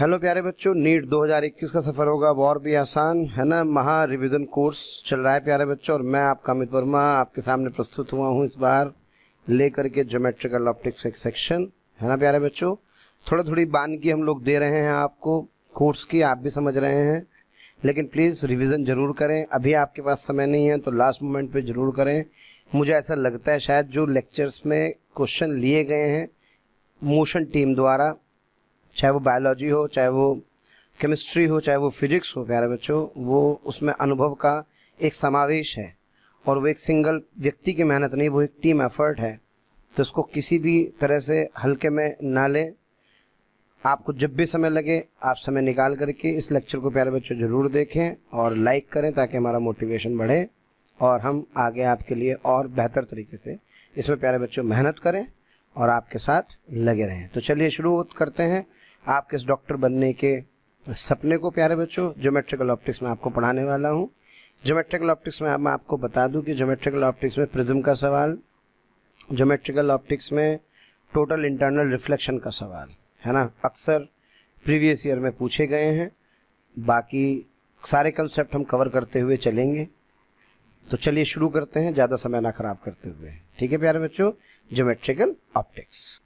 Hello प्यारे बच्चों, NEET 2021 का सफ़र होगा अब और भी आसान है ना। महा रिवीजन कोर्स चल रहा है प्यारे बच्चों, और मैं आपका अमित वर्मा आपके सामने प्रस्तुत हुआ हूँ इस बार लेकर के ज्योमेट्रिकल ऑप्टिक्स एक सेक्शन है ना प्यारे बच्चों। थोड़ी बानगी हम लोग दे रहे हैं आपको कोर्स की, आप भी समझ रहे हैं, लेकिन प्लीज़ रिवीजन ज़रूर करें। अभी आपके पास समय नहीं है तो लास्ट मोमेंट पे ज़रूर करें। मुझे ऐसा लगता है शायद जो लेक्चर्स में क्वेश्चन लिए गए हैं मोशन टीम द्वारा, चाहे वो बायोलॉजी हो, चाहे वो केमिस्ट्री हो, चाहे वो फिजिक्स हो प्यारे बच्चों, वो उसमें अनुभव का एक समावेश है और वो एक सिंगल व्यक्ति की मेहनत नहीं, वो एक टीम एफर्ट है। तो उसको किसी भी तरह से हल्के में ना लें। आपको जब भी समय लगे आप समय निकाल करके इस लेक्चर को प्यारे बच्चों ज़रूर देखें और लाइक करें ताकि हमारा मोटिवेशन बढ़े और हम आगे आपके लिए और बेहतर तरीके से इसमें प्यारे बच्चों मेहनत करें और आपके साथ लगे रहें। तो चलिए शुरू करते हैं आपके इस डॉक्टर बनने के सपने को प्यारे बच्चों। ज्योमेट्रिकल ऑप्टिक्स में आपको पढ़ाने वाला हूँ। ज्योमेट्रिकल ऑप्टिक्स में मैं आपको बता दूं कि ज्योमेट्रिकल ऑप्टिक्स में प्रिज्म का सवाल, ज्योमेट्रिकल ऑप्टिक्स में टोटल इंटरनल रिफ्लेक्शन का सवाल है ना, अक्सर प्रीवियस ईयर में पूछे गए हैं। बाकी सारे कंसेप्ट हम कवर करते हुए चलेंगे। तो चलिए शुरू करते हैं ज़्यादा समय ना खराब करते हुए, ठीक है प्यारे बच्चों। ज्योमेट्रिकल ऑप्टिक्स,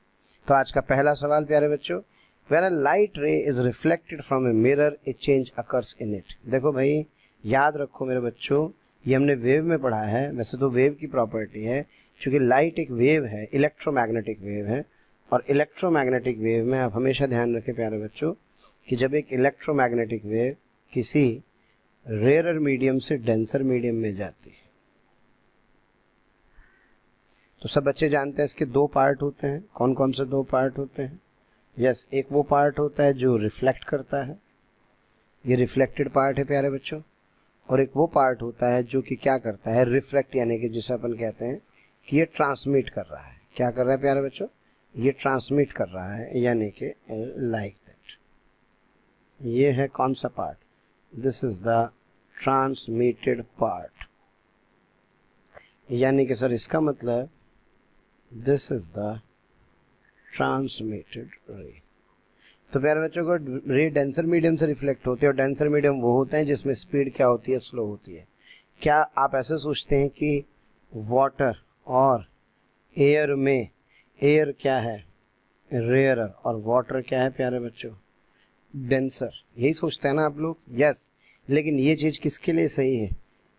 तो आज का पहला सवाल प्यारे बच्चों, When a light ray is reflected from a mirror, a change occurs in it। देखो भाई, याद रखो मेरे बच्चों, ये हमने वेव में पढ़ा है। वैसे तो वेव की प्रॉपर्टी है, क्योंकि लाइट एक वेव है, इलेक्ट्रोमैग्नेटिक वेव है, और इलेक्ट्रोमैग्नेटिक वेव में आप हमेशा ध्यान रखें प्यारे बच्चों कि जब एक इलेक्ट्रोमैग्नेटिक वेव किसी रेयरर मीडियम से डेंसर मीडियम में जाती है, तो सब बच्चे जानते हैं इसके दो पार्ट होते हैं। कौन कौन से दो पार्ट होते हैं? यस, एक वो पार्ट होता है जो रिफ्लेक्ट करता है, ये रिफ्लेक्टेड पार्ट है प्यारे बच्चों, और एक वो पार्ट होता है जो कि क्या करता है, रिफ्रैक्ट, यानी कि जिसे अपन कहते हैं कि ये ट्रांसमिट कर रहा है। क्या कर रहा है प्यारे बच्चों? ये ट्रांसमिट कर रहा है, यानी कि लाइक दैट। ये है कौन सा part? This is the transmitted part, यानी कि सर इसका मतलब दिस इज द ट्रांसमिटेड रे। तो प्यारे बच्चों को रे डेंसर मीडियम से रिफ्लेक्ट होती है, और डेंसर मीडियम वो होते हैं जिसमें स्पीड क्या होती है, स्लो होती है। क्या आप ऐसे सोचते हैं कि वाटर और एयर में एयर क्या है, रेयरर, और वाटर क्या है प्यारे बच्चों, डेंसर? यही सोचते हैं ना आप लोग? यस, लेकिन ये चीज़ किसके लिए सही है?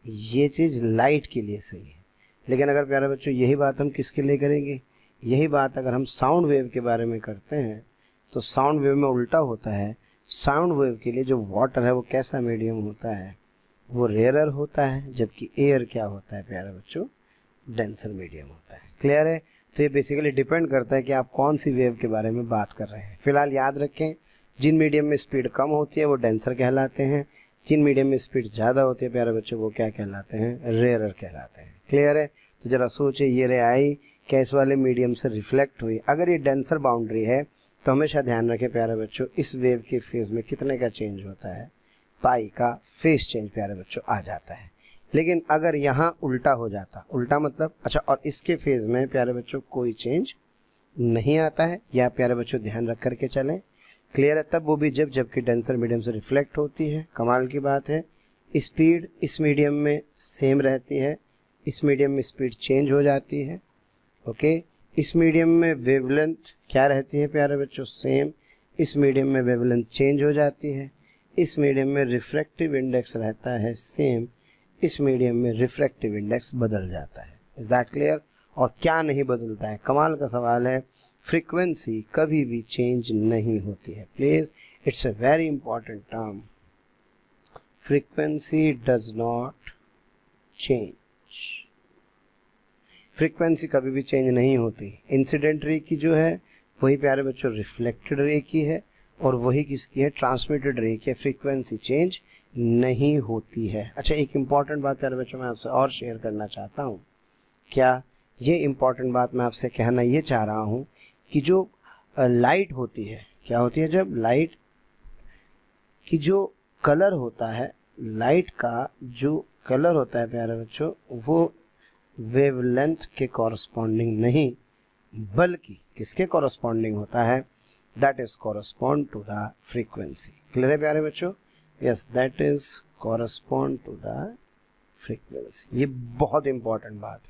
ये चीज़ लाइट के लिए सही है। लेकिन अगर प्यारे बच्चों यही बात हम किसके लिए करेंगे, यही बात अगर हम साउंड वेव के बारे में करते हैं, तो साउंड वेव में उल्टा होता है। साउंड वेव के लिए जो वाटर है वो कैसा मीडियम होता है, वो रेयरर होता है, जबकि एयर क्या होता है प्यारे बच्चों, डेंसर मीडियम होता है। क्लियर है? तो ये बेसिकली डिपेंड करता है कि आप कौन सी वेव के बारे में बात कर रहे हैं। फिलहाल याद रखें, जिन मीडियम में स्पीड कम होती है वो डेंसर कहलाते हैं, जिन मीडियम में स्पीड ज़्यादा होती है प्यारे बच्चों वो क्या कहलाते हैं, रेयरर कहलाते हैं। क्लियर है? तो ज़रा सोचिए, ये रे आई क्या इस वाले मीडियम से रिफ्लेक्ट हुई। अगर ये डेंसर बाउंड्री है तो हमेशा ध्यान रखें प्यारे बच्चों, इस वेव के फेज में कितने का चेंज होता है, पाई का फेज चेंज प्यारे बच्चों आ जाता है। लेकिन अगर यहाँ उल्टा हो जाता, उल्टा मतलब अच्छा, और इसके फेज में प्यारे बच्चों कोई चेंज नहीं आता है, या प्यारे बच्चों ध्यान रख करके चलें। क्लियर है? तब वो भी जबकि डेंसर मीडियम से रिफ्लेक्ट होती है। कमाल की बात है, स्पीड इस मीडियम में सेम रहती है, इस मीडियम में स्पीड चेंज हो जाती है। ओके, इस मीडियम में वेवलेंथ क्या रहती है प्यारे बच्चों, सेम। इस मीडियम में वेवलेंथ चेंज हो जाती है। इस मीडियम में रिफ्रैक्टिव इंडेक्स रहता है सेम, इस मीडियम में रिफ्रैक्टिव इंडेक्स बदल जाता है। Is that clear? और क्या नहीं बदलता है? कमाल का सवाल है। फ्रीक्वेंसी कभी भी चेंज नहीं होती है। Please, it's a very important term, frequency does not change. Frequency कभी भी चेंज नहीं होती। इंसिडेंट रे की जो है वही प्यारे बच्चों रिफ्लेक्टेड रे की है, और वही किसकी है, ट्रांसमिटेड रे की। फ्रीक्वेंसी चेंज नहीं होती है। अच्छा, एक इम्पॉर्टेंट बात प्यारे बच्चों मैं आपसे और शेयर करना चाहता हूँ। क्या ये इम्पॉर्टेंट बात मैं आपसे कहना ये चाह रहा हूँ कि जो लाइट होती है, क्या होती है, जब लाइट की जो कलर होता है, लाइट का जो कलर होता है प्यारे बच्चों, वो वेवलेंथ के कॉरस्पॉन्डिंग नहीं, बल्कि किसके कॉरस्पॉन्डिंग होता है, that is correspond to the frequency. Clear है प्यारे बच्चों? Yes, that is correspond to the frequency. ये बहुत इंपॉर्टेंट बात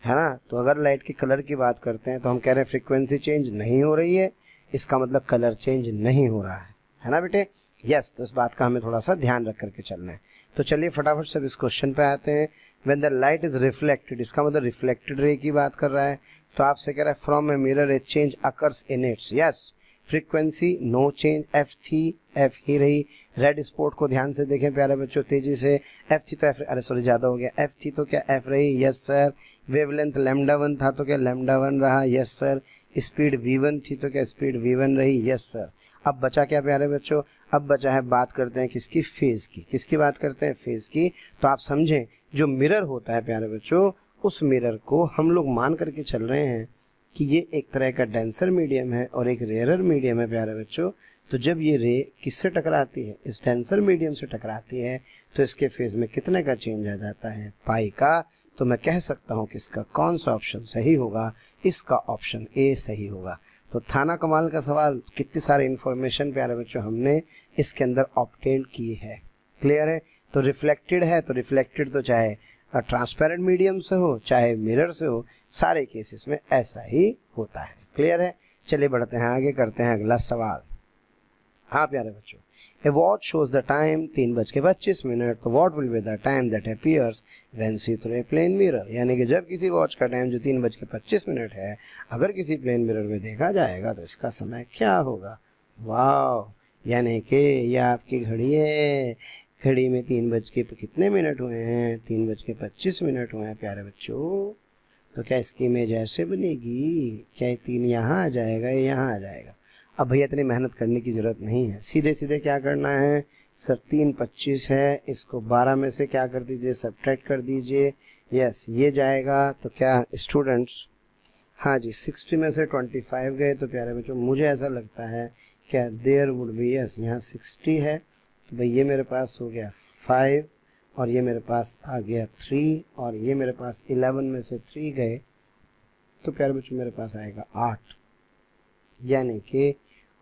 है ना? तो अगर लाइट के कलर की बात करते हैं तो हम कह रहे हैं फ्रीक्वेंसी चेंज नहीं हो रही है, इसका मतलब कलर चेंज नहीं हो रहा है ना बेटे? यस, तो इस बात का हमें थोड़ा सा ध्यान रख करके चलना है। तो चलिए फटाफट से इस क्वेश्चन पे आते हैं। When the light is reflected, इसका मतलब रिफ्लेक्टेड रे की बात कर रहा है। तो आपसे कह रहा है from a mirror a change occurs in its. Yes, frequency no change, F थी एफ ही रही। रेड स्पॉट को ध्यान से देखें प्यारे बच्चों तेजी से। एफ थी तो एफ, अरे सॉरी ज्यादा हो गया, एफ थी तो क्या एफ रही? Yes sir. वेवलेंथ लैम्डा 1 था तो क्या लैम्डा 1 रहा? Yes sir. स्पीड v1 थी तो क्या स्पीड v1 रही? Yes sir. अब बचा क्या प्यारे बच्चों? अब बचा है, बात करते हैं किसकी? फेज की। किसकी बात करते हैं? फेज की। तो आप समझें, जो मिरर होता है प्यारे बच्चों, उस मिरर को हम लोग मान करके चल रहे हैं कि ये एक तरह का डेंसर मीडियम है और एक रेयरर मीडियम है प्यारे बच्चों। तो जब ये रे किससे टकराती है? इस डेंसर मीडियम से टकराती है, तो इसके फेज में कितने का चेंज आ जाता है? पाई का। तो मैं कह सकता हूँ कि इसका कौन सा ऑप्शन सही होगा? इसका ऑप्शन ए सही होगा। तो थाना कमाल का सवाल, कितनी सारी इंफॉर्मेशन प्यारे बच्चों हमने इसके अंदर ऑब्टेन की है। क्लियर है? तो रिफ्लेक्टेड है, तो रिफ्लेक्टेड तो चाहे ट्रांसपेरेंट मीडियम से हो चाहे मिरर से हो, सारे केसेस में ऐसा ही होता है। क्लियर है? चलिए बढ़ते हैं आगे, करते हैं अगला सवाल। हाँ प्यारे बच्चों, a watch shows the time 3:25। तो what will be the time that appears when see through a plane mirror? यानी कि जब किसी वॉच का टाइम जो 3:25 है, अगर किसी प्लेन मिरर में देखा जाएगा तो इसका समय क्या होगा? वाह, यानी कि यह आपकी घड़ी है, घड़ी में 3 कितने मिनट हुए हैं? 3:25 हुए हैं प्यारे बच्चों। तो क्या इसकी इमेज ऐसे बनेगी? क्या 3 यहाँ आ जाएगा, यहाँ आ जाएगा? अब भैया इतनी मेहनत करने की जरूरत नहीं है, सीधे सीधे क्या करना है सर? 3:25 है, इसको 12 में से क्या कर दीजिए? सब्ट्रैक्ट कर दीजिए। यस, ये जाएगा तो क्या स्टूडेंट्स? हाँ जी, 60 में से 25 गए तो प्यारे बच्चों मुझे ऐसा लगता है क्या देयर वुड बी, यस यहाँ 60 है तो भाई ये मेरे पास हो गया 5 और ये मेरे पास आ गया 3 और ये मेरे पास 11 में से 3 गए तो प्यारे बच्चों मेरे पास आएगा 8, यानी कि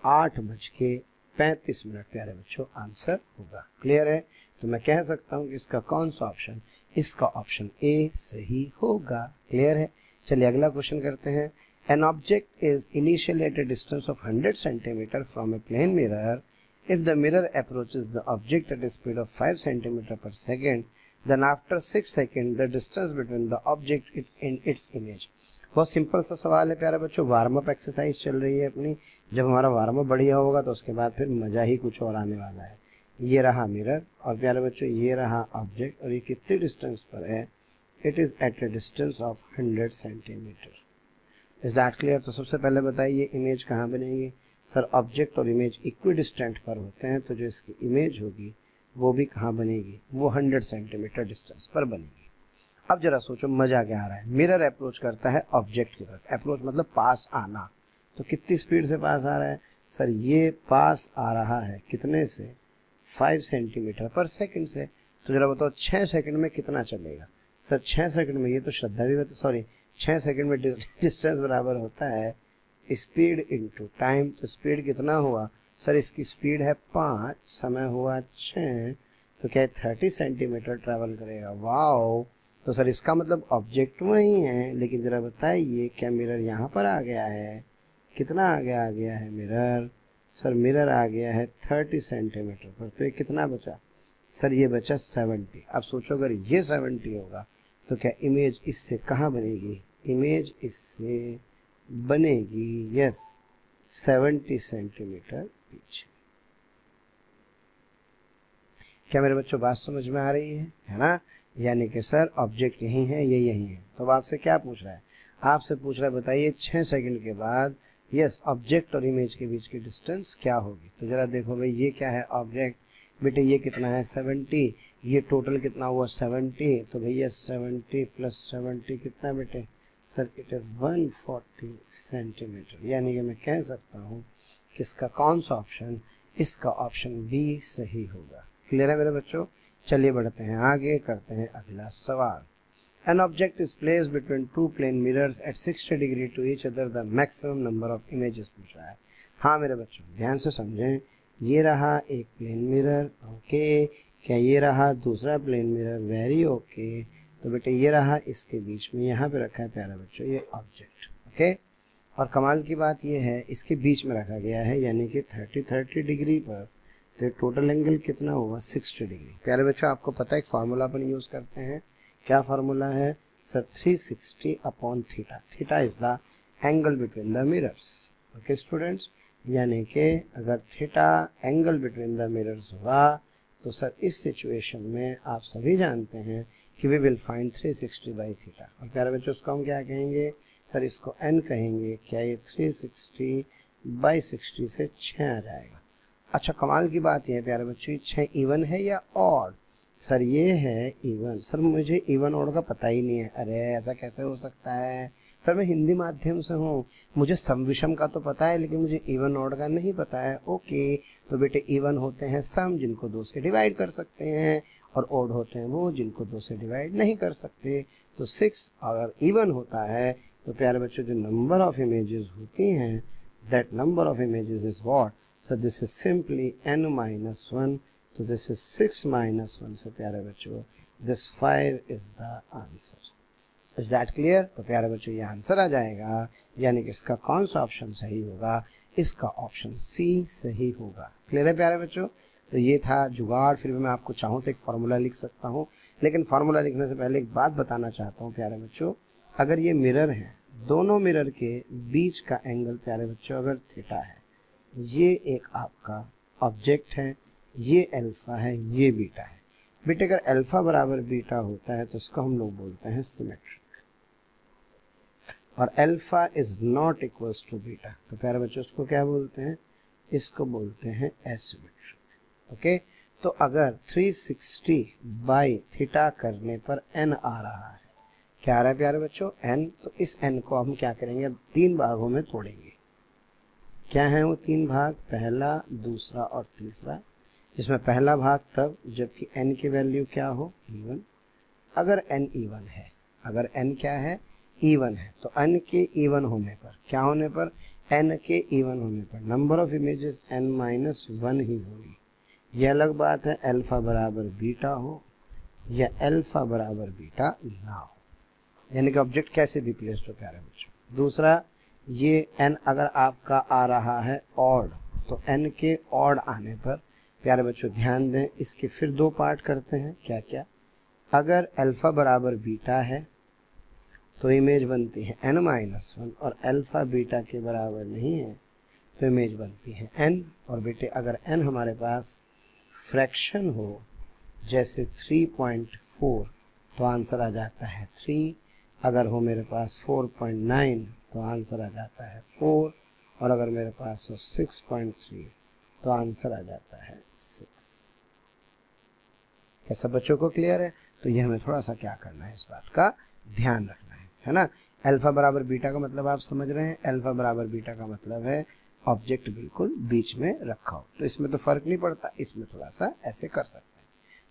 8:35 प्यारे बच्चों आंसर होगा। क्लियर है? तो मैं कह सकता हूँ कि इसका कौन सा ऑप्शन? इसका ऑप्शन ए सही होगा। क्लियर है? चलिए अगला क्वेश्चन करते हैं। An object is initially at a distance of 100 centimetre from a plane mirror. If the mirror approaches the object at a speed of 5 centimeter per second, then after 6 seconds the distance between the object and its image। बहुत simple सा सवाल है प्यारे बच्चों, warm up exercise चल रही है अपनी। जब हमारा वार्म अप बढ़िया होगा तो उसके बाद फिर मजा ही कुछ और आने वाला है। ये रहा मिरर और प्यारे बच्चों ये रहा ऑब्जेक्ट और ये कितने डिस्टेंस पर है? It is at a distance of 100 centimetre. Is that clear? तो सबसे पहले बताइए इमेज कहाँ बनेगी? सर ऑब्जेक्ट और इमेज इक्वी डिस्टेंट पर होते हैं, तो जो इसकी इमेज होगी वो भी कहाँ बनेगी? वो 100 सेंटीमीटर डिस्टेंस पर बनेगी। अब जरा सोचो मजा क्या आ रहा है। मिरर अप्रोच करता है ऑब्जेक्ट की तरफ, अप्रोच मतलब पास आना, तो कितनी स्पीड से पास आ रहा है? सर ये पास आ रहा है कितने से? 5 सेंटीमीटर पर सेकंड से। तो जरा बताओ 6 सेकंड में कितना चलेगा? सर 6 सेकंड में, ये तो श्रद्धा भी बता, सॉरी 6 सेकंड में डिस्टेंस बराबर होता है स्पीड इनटू टाइम। तो स्पीड कितना हुआ? सर इसकी स्पीड है 5, समय हुआ 6, तो क्या 30 सेंटीमीटर ट्रैवल करेगा। वाओ, तो सर इसका मतलब ऑब्जेक्ट वही है, लेकिन जरा बताइए क्या मिरर यहाँ पर आ गया है? कितना आगे आ गया है मिरर? सर मिरर आ गया है 30 सेंटीमीटर पर, तो ये कितना बचा? सर ये बचा 70। अब सोचो अगर ये 70 होगा तो क्या इमेज इससे कहाँ बनेगी? इमेज इससे बनेगी यस 70 सेंटीमीटर पीछे। क्या मेरे बच्चों बात समझ में आ रही है ना? यानी कि सर ऑब्जेक्ट यही है, ये यही है। तो आपसे क्या पूछ रहा है? आपसे पूछ रहा है बताइए 6 सेकंड के बाद यस ऑब्जेक्ट और इमेज के बीच की डिस्टेंस क्या होगी। तो जरा देखो भाई ये क्या है ऑब्जेक्ट, बेटे ये कितना है 70, ये टोटल कितना हुआ 70, तो भैया 70 प्लस 70 कितना बेटे? Sir it is 140 centimetre. यानी कि मैं कह सकता हूँ कि इसका कौन सा ऑप्शन? इसका ऑप्शन बी सही होगा। क्लियर है मेरे बच्चों? चलिए बढ़ते हैं आगे, करते हैं अगला सवाल। An object is placed between two plane mirrors at 60 degree to each other. The maximum number of images पूछ रहा है। हाँ मेरे बच्चों ध्यान से समझें, ये रहा एक प्लेन मिरर, ओके, क्या ये रहा दूसरा प्लेन मिरर, वेरी ओके। तो बेटे ये रहा इसके बीच में, यहाँ पे रखा है प्यारे बच्चों ये ऑब्जेक्ट, ओके। और कमाल की बात ये है इसके बीच में रखा गया है, यानी कि 30 डिग्री पर, तो टोटल एंगल कितना हुआ 60 डिग्री। प्यारे बच्चों आपको पता है एक फार्मूला अपन यूज करते हैं, क्या फार्मूला है sir, 360 upon theta. Theta is the angle between the mirrors, okay students. यानी कि अगर theta angle between the mirrors हुआ तो सर इस सिचुएशन में आप सभी जानते हैं कि we will find 360 by theta. और प्यारे बच्चों उसको हम क्या कहेंगे सर, इसको n कहेंगे। क्या ये 360 बाई 60 से 6 आ जाएगा। अच्छा कमाल की बात ये है प्यारे बच्चों, 6 इवन है या ऑड? सर ये है इवन। सर मुझे इवन ऑड का पता ही नहीं है। अरे ऐसा कैसे हो सकता है सर, मैं हिंदी माध्यम से हूँ, मुझे सम विषम का तो पता है लेकिन मुझे इवन ऑड का नहीं पता है। ओके तो बेटे इवन होते हैं सम जिनको 2 से डिवाइड कर सकते हैं, और ऑड होते हैं वो जिनको 2 से डिवाइड नहीं कर सकते। तो 6 अगर इवन होता है तो प्यारे बच्चों जो नंबर ऑफ इमेजेस होती हैं, that number of images is what sir, this is simply n-1। तो दिस इज 6 - 1 से प्यारे बच्चों this 5 is the answer. Is that clear? तो प्यारे बच्चों ये आंसर आ जाएगा, यानी कि इसका कौन सा ऑप्शन सही होगा, इसका ऑप्शन सी सही होगा। क्लियर है प्यारे बच्चों? तो ये था जुगाड़। फिर भी मैं आपको चाहूँ तो एक फार्मूला लिख सकता हूँ, लेकिन फार्मूला लिखने से पहले एक बात बताना चाहता हूँ प्यारे बच्चों, अगर ये मिरर है, दोनों मिरर के बीच का एंगल प्यारे बच्चों अगर थीटा है, ये एक आपका ऑब्जेक्ट है, ये अल्फा है, ये बीटा है। बेटे अगर अल्फा बराबर बीटा होता है तो इसको हम लोग बोलते हैं सिमेट्रिक, और alpha is not equals to beta, तो प्यारे बच्चों उसको क्या बोलते हैं, इसको बोलते हैं एसिमेट्रिक। ओके तो अगर 360 बाई थीटा करने पर n आ रहा है, क्या आ रहा है प्यारे बच्चों n, तो इस n को हम क्या करेंगे, अब 3 भागों में तोड़ेंगे। क्या है वो 3 भाग, पहला, दूसरा और तीसरा। इसमें पहला भाग तब जबकि n की वैल्यू क्या हो, इवन। अगर n इवन है, अगर n क्या है, इवन है, तो n के इवन होने पर, क्या होने पर, n के इवन होने पर नंबर ऑफ इमेजेस n-1 ही होगी। यह अलग बात है अल्फा बराबर बीटा हो या अल्फा बराबर बीटा ना हो, यानी कि ऑब्जेक्ट कैसे भी प्लेस्ड हो प्यारे बच्चों। दूसरा, ये n अगर आपका आ रहा है ऑड, तो n के ऑड आने पर प्यारे बच्चों ध्यान दें, इसके फिर 2 पार्ट करते हैं। क्या क्या, अगर अल्फा बराबर बीटा है तो इमेज बनती है n-1, और अल्फा बीटा के बराबर नहीं है तो इमेज बनती है n। और बेटे अगर n हमारे पास फ्रैक्शन हो, जैसे 3.4, तो आंसर आ जाता है 3। अगर हो मेरे पास 4.9 तो आंसर आ जाता है 4, और अगर मेरे पास हो 6.3 तो आंसर आ जाता है 6। क्या सब बच्चों को क्लियर है? तो ये हमें थोड़ा सा क्या करना है, इस बात का ध्यान रखना है ना। अल्फा बराबर बीटा का मतलब आप समझ रहे हैं, अल्फा बराबर बीटा का मतलब है ऑब्जेक्ट बिल्कुल बीच में रखा हो, तो इसमें तो फर्क नहीं पड़ता, इसमें थोड़ा सा ऐसे कर सकते हैं।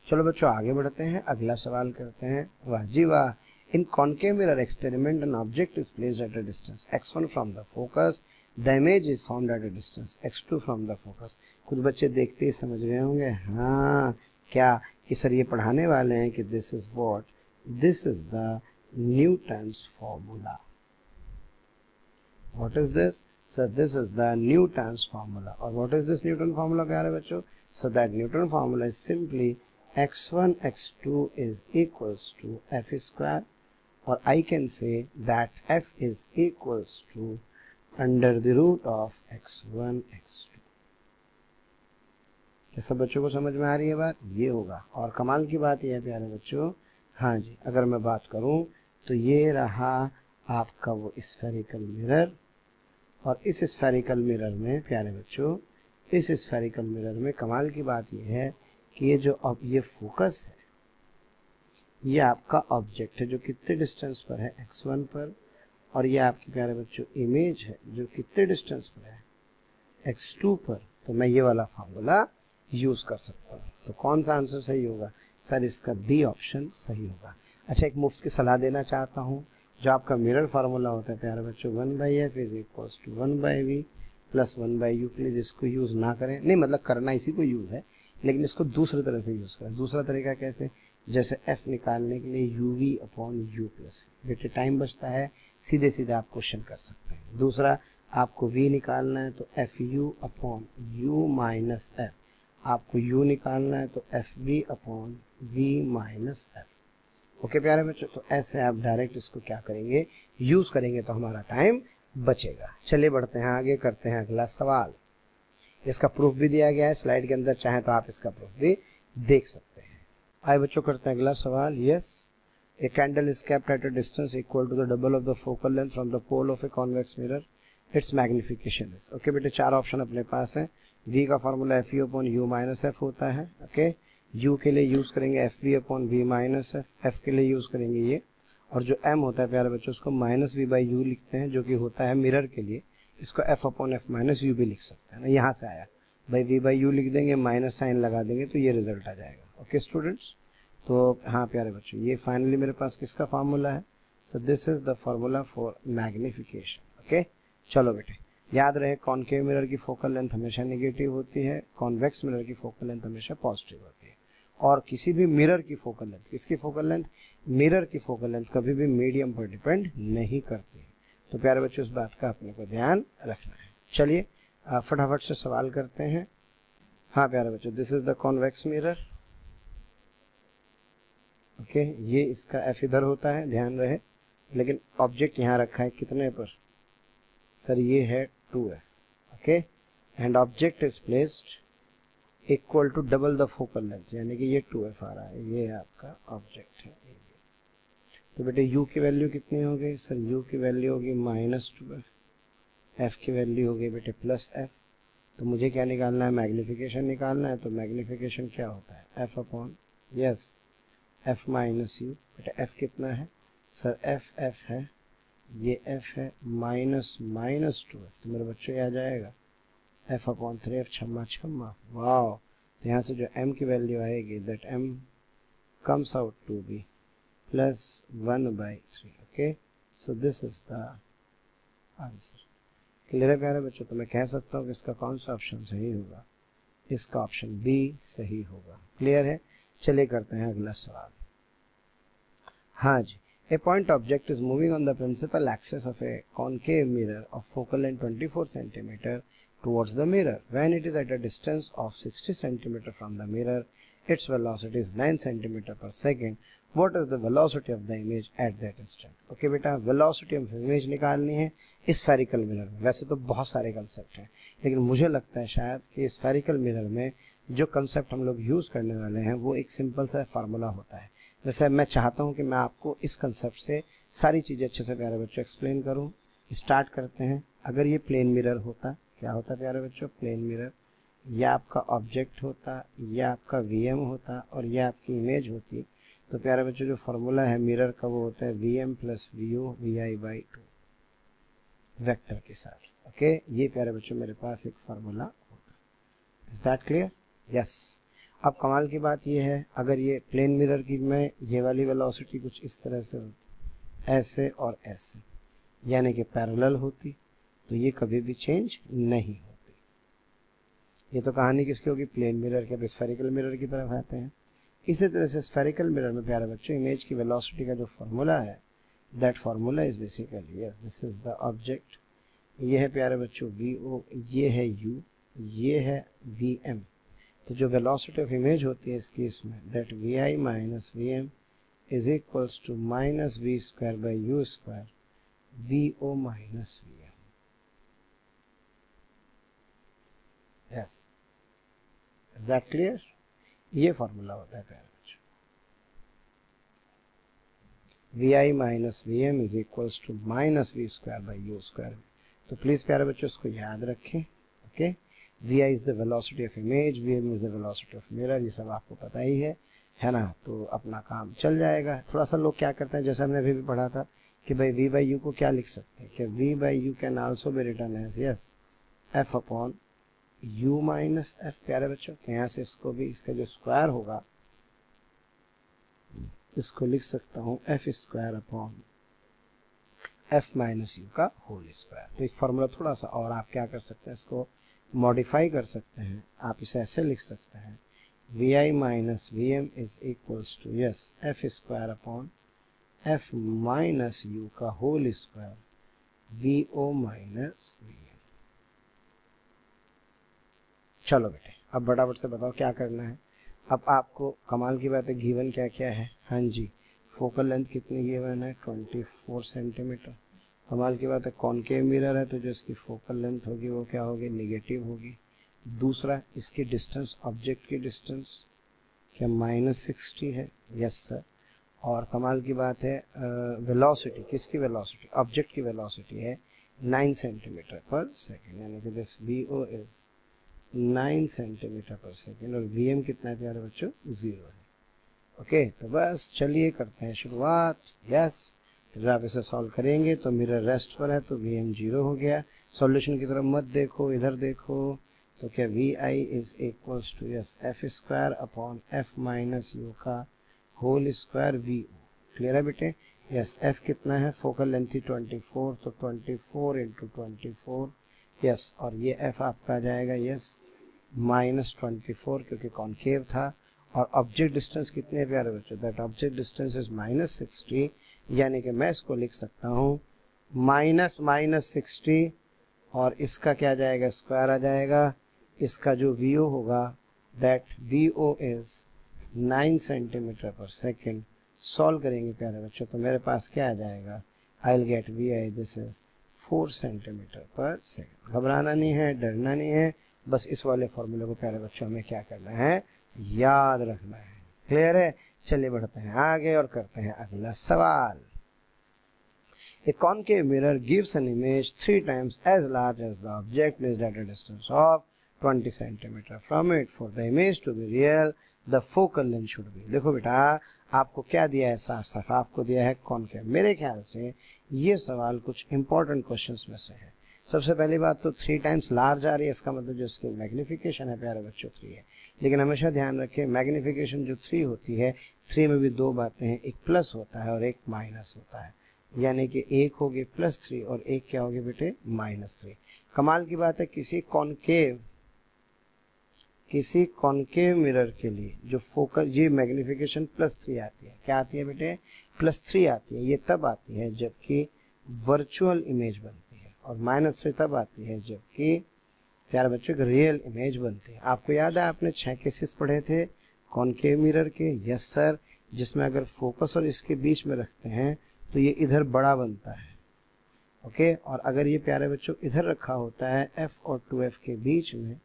चलो बच्चों आगे बढ़ते हैं, अगला सवाल करते हैं। वाह जी वाह। In concave mirror experiment, an object is placed at a distance x1 from the focus. The image is formed at a distance x2 from the focus. कुछ बच्चे देखते ही समझ गए होंगे, हाँ क्या कि सर ये पढ़ाने वाले हैं कि this is what, this is the Newton's formula. What is this? So this is the Newton's formula. और what is this Newton formula प्यारे बच्चों? So that Newton formula is simply x1 x2 is equals to f square, or I can say that f is equals to under the root of x1 x2। क्या सब बच्चों को समझ में आ रही है बात? ये होगा। और कमाल की बात यह है प्यारे बच्चों, हाँ जी, अगर मैं बात करूं तो ये रहा आपका वो स्फेरिकल मिरर, और इस स्फेरिकल मिरर में प्यारे बच्चों, इस स्फेरिकल मिरर में कमाल की बात यह है कि ये जो अब ये फोकस है, ये आपका ऑब्जेक्ट है जो कितने डिस्टेंस पर है, x1 पर, और ये आपके प्यारे बच्चों इमेज है जो कितने डिस्टेंस पर है, x2 पर। तो मैं ये वाला फार्मूला यूज कर सकता हूँ। तो कौन सा आंसर सही होगा सर? इसका बी ऑप्शन सही होगा। अच्छा एक मुफ्त की सलाह देना चाहता हूँ, जो आपका मिरर फार्मूला होता है प्यारे बच्चों 1/f is equals to 1/v, plus 1/u। Please इसको यूज ना करें, नहीं मतलब करना इसी को यूज है, लेकिन इसको दूसरी तरह से यूज करें। दूसरा तरीका कैसे, जैसे f निकालने के लिए uv/u प्लस, बेटे टाइम बचता है, सीधे सीधे आप क्वेश्चन कर सकते हैं। दूसरा आपको v निकालना है तो fu/u माइनस f, आपको u निकालना है तो fv/v माइनस f। ओके प्यारे बच्चों, तो ऐसे आप डायरेक्ट इसको क्या करेंगे, यूज करेंगे तो हमारा टाइम बचेगा। चलिए बढ़ते हैं आगे, करते हैं अगला सवाल। इसका प्रूफ भी दिया गया है स्लाइड के अंदर, चाहे तो आप इसका प्रूफ भी देख सकते हैं। आइए बच्चों करते हैं अगला सवाल। Yes, a candle is kept at a distance equal to the double of the focal length from the pole of a convex mirror, its magnification is. Okay बेटे, चार ऑप्शन अपने पास है। v का फॉर्मूला FU/u माइनस f होता है। Okay, u के लिए use करेंगे FV/v माइनस f, f के लिए यूज करेंगे ये, और जो m होता है प्यारे बच्चों उसको -v/u लिखते हैं, जो कि होता है मिरर के लिए, इसको f/f माइनस u भी लिख सकते हैं ना, यहाँ से आया भाई v/u लिख देंगे, माइनस साइन लगा देंगे तो ये रिजल्ट आ जाएगा। ओके स्टूडेंट्स, तो हाँ प्यारे बच्चों, ये फाइनली मेरे पास किसका फार्मूला है, सो this is the formula for magnification. Okay चलो बेटे, याद रहे कॉनकेव मिरर की फोकल लेंथ हमेशा नेगेटिव होती है, कॉन्वेक्स मिरर की फोकल लेंथ हमेशा पॉजिटिव होती है, और किसी भी मिरर की फोकल लेंथ, किसकी फोकल लेंथ, मिरर की फोकल लेंथ कभी भी मीडियम पर डिपेंड नहीं करती है। तो प्यारे बच्चों इस बात का अपने को ध्यान रखना है। चलिए फटाफट से सवाल करते हैं। हाँ प्यारे बच्चों, this is the convex mirror. Okay, ये इसका एफ इधर होता है, ध्यान रहे, लेकिन ऑब्जेक्ट यहाँ रखा है कितने पर, सर ये है 2f। Okay, and object is placed equal to double the focal length, यानी कि ये 2f आ रहा है, ये आपका ऑब्जेक्ट है। तो बेटे u की वैल्यू कितनी हो गई, सर u की वैल्यू होगी -2f, f की वैल्यू हो गई बेटे +f। तो मुझे क्या निकालना है, मैग्निफिकेशन निकालना है। तो मैग्निफिकेशन क्या होता है, f माइनस u। बेटे f कितना है, सर f है, ये f है, -2f, तो मेरे बच्चों ये आ जाएगा f/3f, छम्मा छम्मा, वाह। तो यहाँ से जो m की वैल्यू आएगी, that m comes out to be +1/3। Okay, so this is the answer. Clear है प्यारे बच्चों, तो मैं कह सकता हूँ कि इसका कौन सा ऑप्शन सही होगा, इसका ऑप्शन बी सही होगा। क्लियर है, चलिए करते हैं अगला सवाल। हाँ जी, a point object is moving on the principal axis of a concave mirror of focal length 24 cm towards the mirror. When it is at a distance of 60 cm from the mirror, its velocity is 9 cm per second. What is the velocity of the image at that instant? Okay बेटा, velocity of image निकालनी है spherical mirror में। वैसे तो बहुत सारे concept हैं, लेकिन मुझे लगता है शायद कि spherical mirror में जो कंसेप्ट हम लोग यूज करने वाले हैं वो एक सिंपल सा फार्मूला होता है। वैसे मैं चाहता हूं कि मैं आपको इस कंसेप्ट से सारी चीजें अच्छे से प्यारे बच्चों एक्सप्लेन करूं। स्टार्ट करते हैं। अगर ये प्लेन मिरर होता, क्या होता प्यारे बच्चों, प्लेन मिरर, यह आपका ऑब्जेक्ट होता, यह आपका वीएम होता, और यह आपकी इमेज होती, तो प्यारे बच्चों जो फार्मूला है मिरर का वो होता है VM plus VO vi/2 vector के साथ। ओके, ये प्यारे बच्चों मेरे पास एक फार्मूला होता। Is that clear? यस। अब कमाल की बात यह है, अगर ये प्लेन मिरर की में ये वाली वेलोसिटी कुछ इस तरह से होती, ऐसे और ऐसे, यानी कि पैरेलल होती, तो ये कभी भी चेंज नहीं होती। ये तो कहानी किसकी होगी, प्लेन मिरर के। अब स्फेरिकल मिरर की तरफ आते हैं। इसी तरह से स्फेरिकल मिरर में प्यारे बच्चों इमेज की वेलोसिटी का जो फार्मूला है, that formula is basically this is the object, ये है प्यारे बच्चों vo, ये है u, ये है vm। तो जो वेलोसिटी ऑफ इमेज होती है इस केस में, that vi minus vm is equals to -v²/u², vo minus vm। Yes, is that clear? ये फॉर्मूला होता है प्यारे बच्चों, vi minus vm is equals to -v²/u²। तो प्लीज प्यारे बच्चों इसको याद रखें। Okay, vi is the velocity of image, vm is the velocity of mirror, ये सब आपको पता ही है ना। तो अपना काम चल जाएगा। थोड़ा सा लोग क्या करते हैं, जैसे हमने अभी भी पढ़ा था कि भाई v/u को क्या लिख सकते हैं, कि v/u can also be written as yes f/u minus f। प्यारे बच्चों, यहाँ से इसको भी, इसका जो स्क्वायर होगा इसको लिख सकता हूँ f² एफ माइनस यू का होल स्क्वायर। तो एक फॉर्मूला थोड़ा सा और आप क्या कर सकते हैं, इसको मॉडिफाई कर सकते हैं। आप इसे ऐसे लिख सकते हैं, V I minus V M is equals to yes F square upon F minus U का whole square V O minus V M. चलो बेटे अब फटाफट से बताओ क्या करना है। अब आपको कमाल की बात है, गिवन क्या क्या है, हाँ जी फोकल लेंथ कितनी गिवन है 24 सेंटीमीटर। कमाल की बात है कॉनकेव मिरर है तो जो इसकी फोकल लेंथ होगी वो क्या होगी, निगेटिव होगी। दूसरा इसकी डिस्टेंस, ऑब्जेक्ट की डिस्टेंस क्या -60 है, यस सर। और कमाल की बात है वेलोसिटी, किसकी वेलोसिटी, ऑब्जेक्ट की वेलोसिटी है 9 सेंटीमीटर पर सेकेंड, यानी कि this V O is 9 centimetre per second. और वी एम कितना है प्यारे बच्चों, 0 है। ओके तो बस चलिए करते हैं शुरुआत। यस तो जब आप इसे सॉल्व करेंगे तो मिरर रेस्ट पर है तो वी एम 0 हो गया। सॉल्यूशन की तरफ मत देखो, इधर देखो। तो क्या V I is equals to yes F square upon F minus U का whole square V O. Clear है बेटे, यस एफ कितना है, फोकल लेंथ थी 24 तो 24 इंटू 24 यस। और ये एफ आपका आ जाएगा यस -24 क्योंकि कॉनकेव था। और ऑब्जेक्ट डिस्टेंस कितने प्यारे बच्चों, दैट ऑब्जेक्ट डिस्टेंस इज -60, यानी कि मैं इसको लिख सकता हूँ -60 और इसका क्या आ जाएगा, स्क्वायर आ जाएगा। इसका जो वी ओ होगा that V O is 9 centimetre per second. Solve करेंगे प्यारे बच्चों तो मेरे पास क्या आ जाएगा, I will get V I this is 4 centimetre per second. घबराना नहीं है, डरना नहीं है, बस इस वाले फॉर्मूले को प्यारे बच्चों हमें क्या करना है, याद रखना है। क्लियर है, चलिए बढ़ते हैं आगे और करते हैं अगला सवाल। A concave mirror gives an image 3 times as large as the object placed at a distance of 20 centimeter from it. For the image to be real, the focal length should be। देखो बेटा आपको क्या दिया है, साफ साफ आपको दिया है कॉनकेव। मेरे ख्याल से ये सवाल कुछ इंपॉर्टेंट क्वेश्चंस में से है। सबसे पहली बात तो 3 टाइम्स लार्ज आ रही है, इसका मतलब जो इसकी मैग्निफिकेशन है प्यारे बच्चों 3 है। लेकिन हमेशा ध्यान रखें मैग्निफिकेशन जो 3 होती है, 3 में भी 2 बातें हैं, एक प्लस होता है और एक माइनस होता है। यानी कि एक होगी +3 और एक क्या होगी बेटे -3। कमाल की बात है किसी कॉनकेव मिरर के लिए जो फोकल, ये मैग्निफिकेशन +3 आती है। क्या आती है बेटे, +3 आती है। ये तब आती है जबकि वर्चुअल इमेज बनती है, और -3 तब आती है जबकि प्यारे बच्चों की रियल इमेज बनती है। आपको याद है आपने 6 केसेस पढ़े थे कॉनकेव मिरर के, यस सर, जिसमें अगर फोकस और इसके बीच में रखते हैं तो ये इधर बड़ा बनता है। ओके, और अगर ये प्यारे बच्चों इधर रखा होता है f और 2f के बीच में,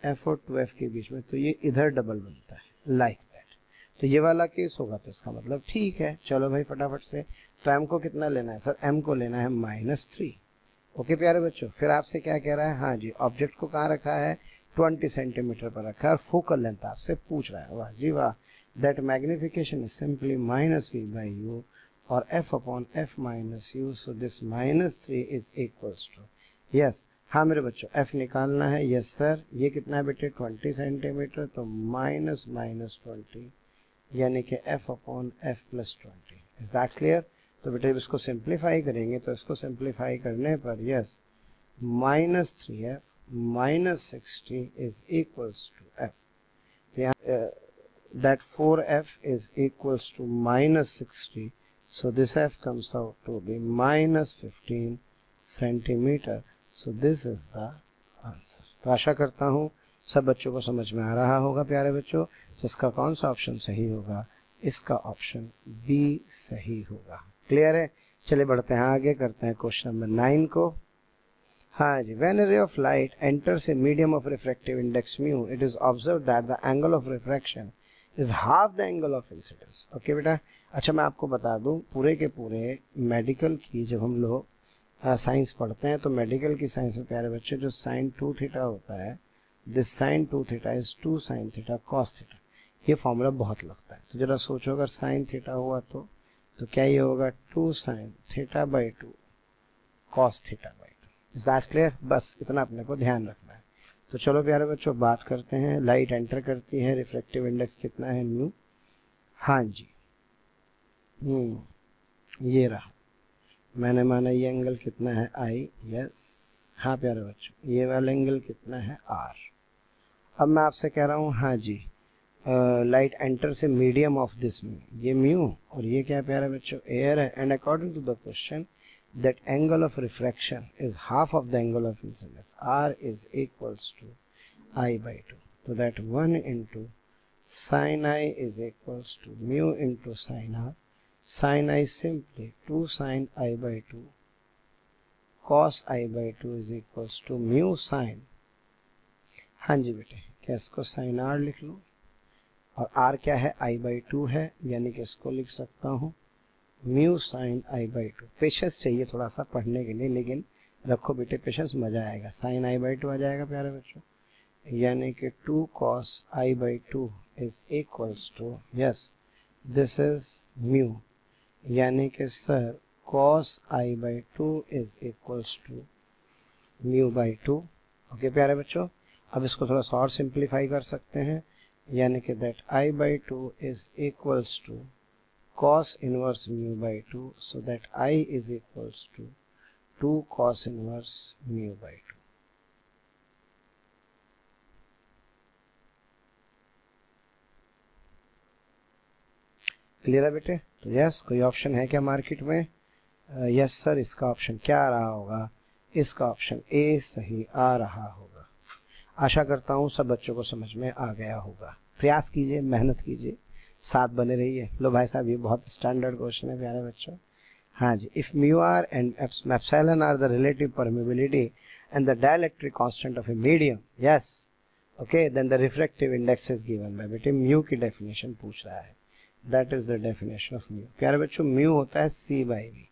f और 2f के बीच में, तो ये इधर डबल बनता है, लाइक दैट। तो ये वाला केस होगा तो इसका मतलब ठीक है। चलो भाई फटाफट से, तो m को कितना लेना है सर, m को लेना है -3। ओके प्यारे बच्चों, फिर आपसे क्या कह रहा है, हाँ जी ऑब्जेक्ट को कहाँ रखा है, 20 सेंटीमीटर पर रखा है और फोकल लेंथ आपसे पूछ रहा है। वाह जी वाह, that magnification is simply -v/u और f upon f minus U. So this -3 is equals to yes. हाँ मेरे बच्चों f निकालना है, यस सर। ये कितना है बेटे 20 सेंटीमीटर, तो -20 यानी कि f upon f + 20। Is that clear. तो बेटे इसको सिंप्लीफाई करेंगे तो इसको सिंप्लीफाई करने पर yes -3f -60 is equals to f। तो यहाँ that 4f is equals to -60। So this f comes out to be -15 centimeter. So this is the answer. तो आशा करता हूँ सब बच्चों को समझ में आ रहा होगा प्यारे बच्चों। तो इसका कौन सा ऑप्शन सही होगा, इसका ऑप्शन बी सही होगा। क्लियर है, चलिए बढ़ते हैं आगे, करते हैं क्वेश्चन नंबर 9 को। हाँ जी, when a ray of light enters a medium of refractive index mu, it is observed that the angle of refraction is half the angle of incidence. Okay बेटा, अच्छा मैं आपको बता दूं पूरे के पूरे मेडिकल की जब हम लोग साइंस पढ़ते हैं तो मेडिकल की साइंस में प्यारे बच्चे जो sin 2 थीटा होता है, this sin 2 theta is 2 sin theta cos theta. ये फॉर्मूला बहुत लगता है, तो जरा सोचो अगर sin थीटा हुआ तो क्या ये होगा 2 sin theta by 2 cos theta by 2। Is that clear, बस इतना अपने को ध्यान रखना है। तो चलो प्यारे बच्चों बात करते हैं, लाइट एंटर करती है, रिफ्लेक्टिव इंडेक्स कितना है म्यू। हाँ जी ये रहा, मैंने माना ये एंगल कितना है आई, यस। हाँ प्यारे बच्चों, ये वाला एंगल कितना है आर। अब मैं आपसे कह रहा हूँ हाँ जी, लाइट एंटर से मीडियम ऑफ दिस म्यू, ये म्यू और ये क्या है प्यारे बच्चों, एयर है। And according to the question that angle of refraction is half of the angle of incidence, R is equals to I by two. तो that 1 into sin I is equals to mu into sin R. Sin I simply 2 sin I by 2 cos I by 2 is equals to mu sin, हाँ जी बेटे, क्या इसको sin R लिख लो और R क्या है I by 2 है, यानी कि इसको लिख सकता हूँ mu sin I by 2। Patience चाहिए थोड़ा सा पढ़ने के लिए, लेकिन रखो बेटे पेशेंस, मजा आएगा। sin I by 2 आ जाएगा प्यारे बच्चों, यानी कि 2 cos I by 2 is equals to, yes, this is mu, यानी कि sir cos I by 2 is equals to mu by 2। Okay प्यारे बच्चों, अब इसको थोड़ा सा और सिंप्लीफाई कर सकते हैं, यानी कि that I by 2 is equals to cos inverse mu by 2, so that I is equals to 2 cos inverse mu by 2। Clear है बेटे? तो यस, कोई ऑप्शन है क्या मार्केट में? यस सर, इसका ऑप्शन क्या आ रहा होगा? इसका ऑप्शन ए सही आ रहा होगा। आशा करता हूँ सब बच्चों को समझ में आ गया होगा। प्रयास कीजिए, मेहनत कीजिए, साथ बने रहिए। लो भाई साहब, ये बहुत स्टैंडर्ड क्वेश्चन है प्यारे बच्चों। हाँ जी, if mu R and epsilon R the relative permeability and the dielectric constant of a medium, yes okay, then the refractive index is given by. बेटे म्यू की डेफिनेशन पूछ रहा है, that is the definition of mu. प्यारे बच्चों, mu होता है c by we,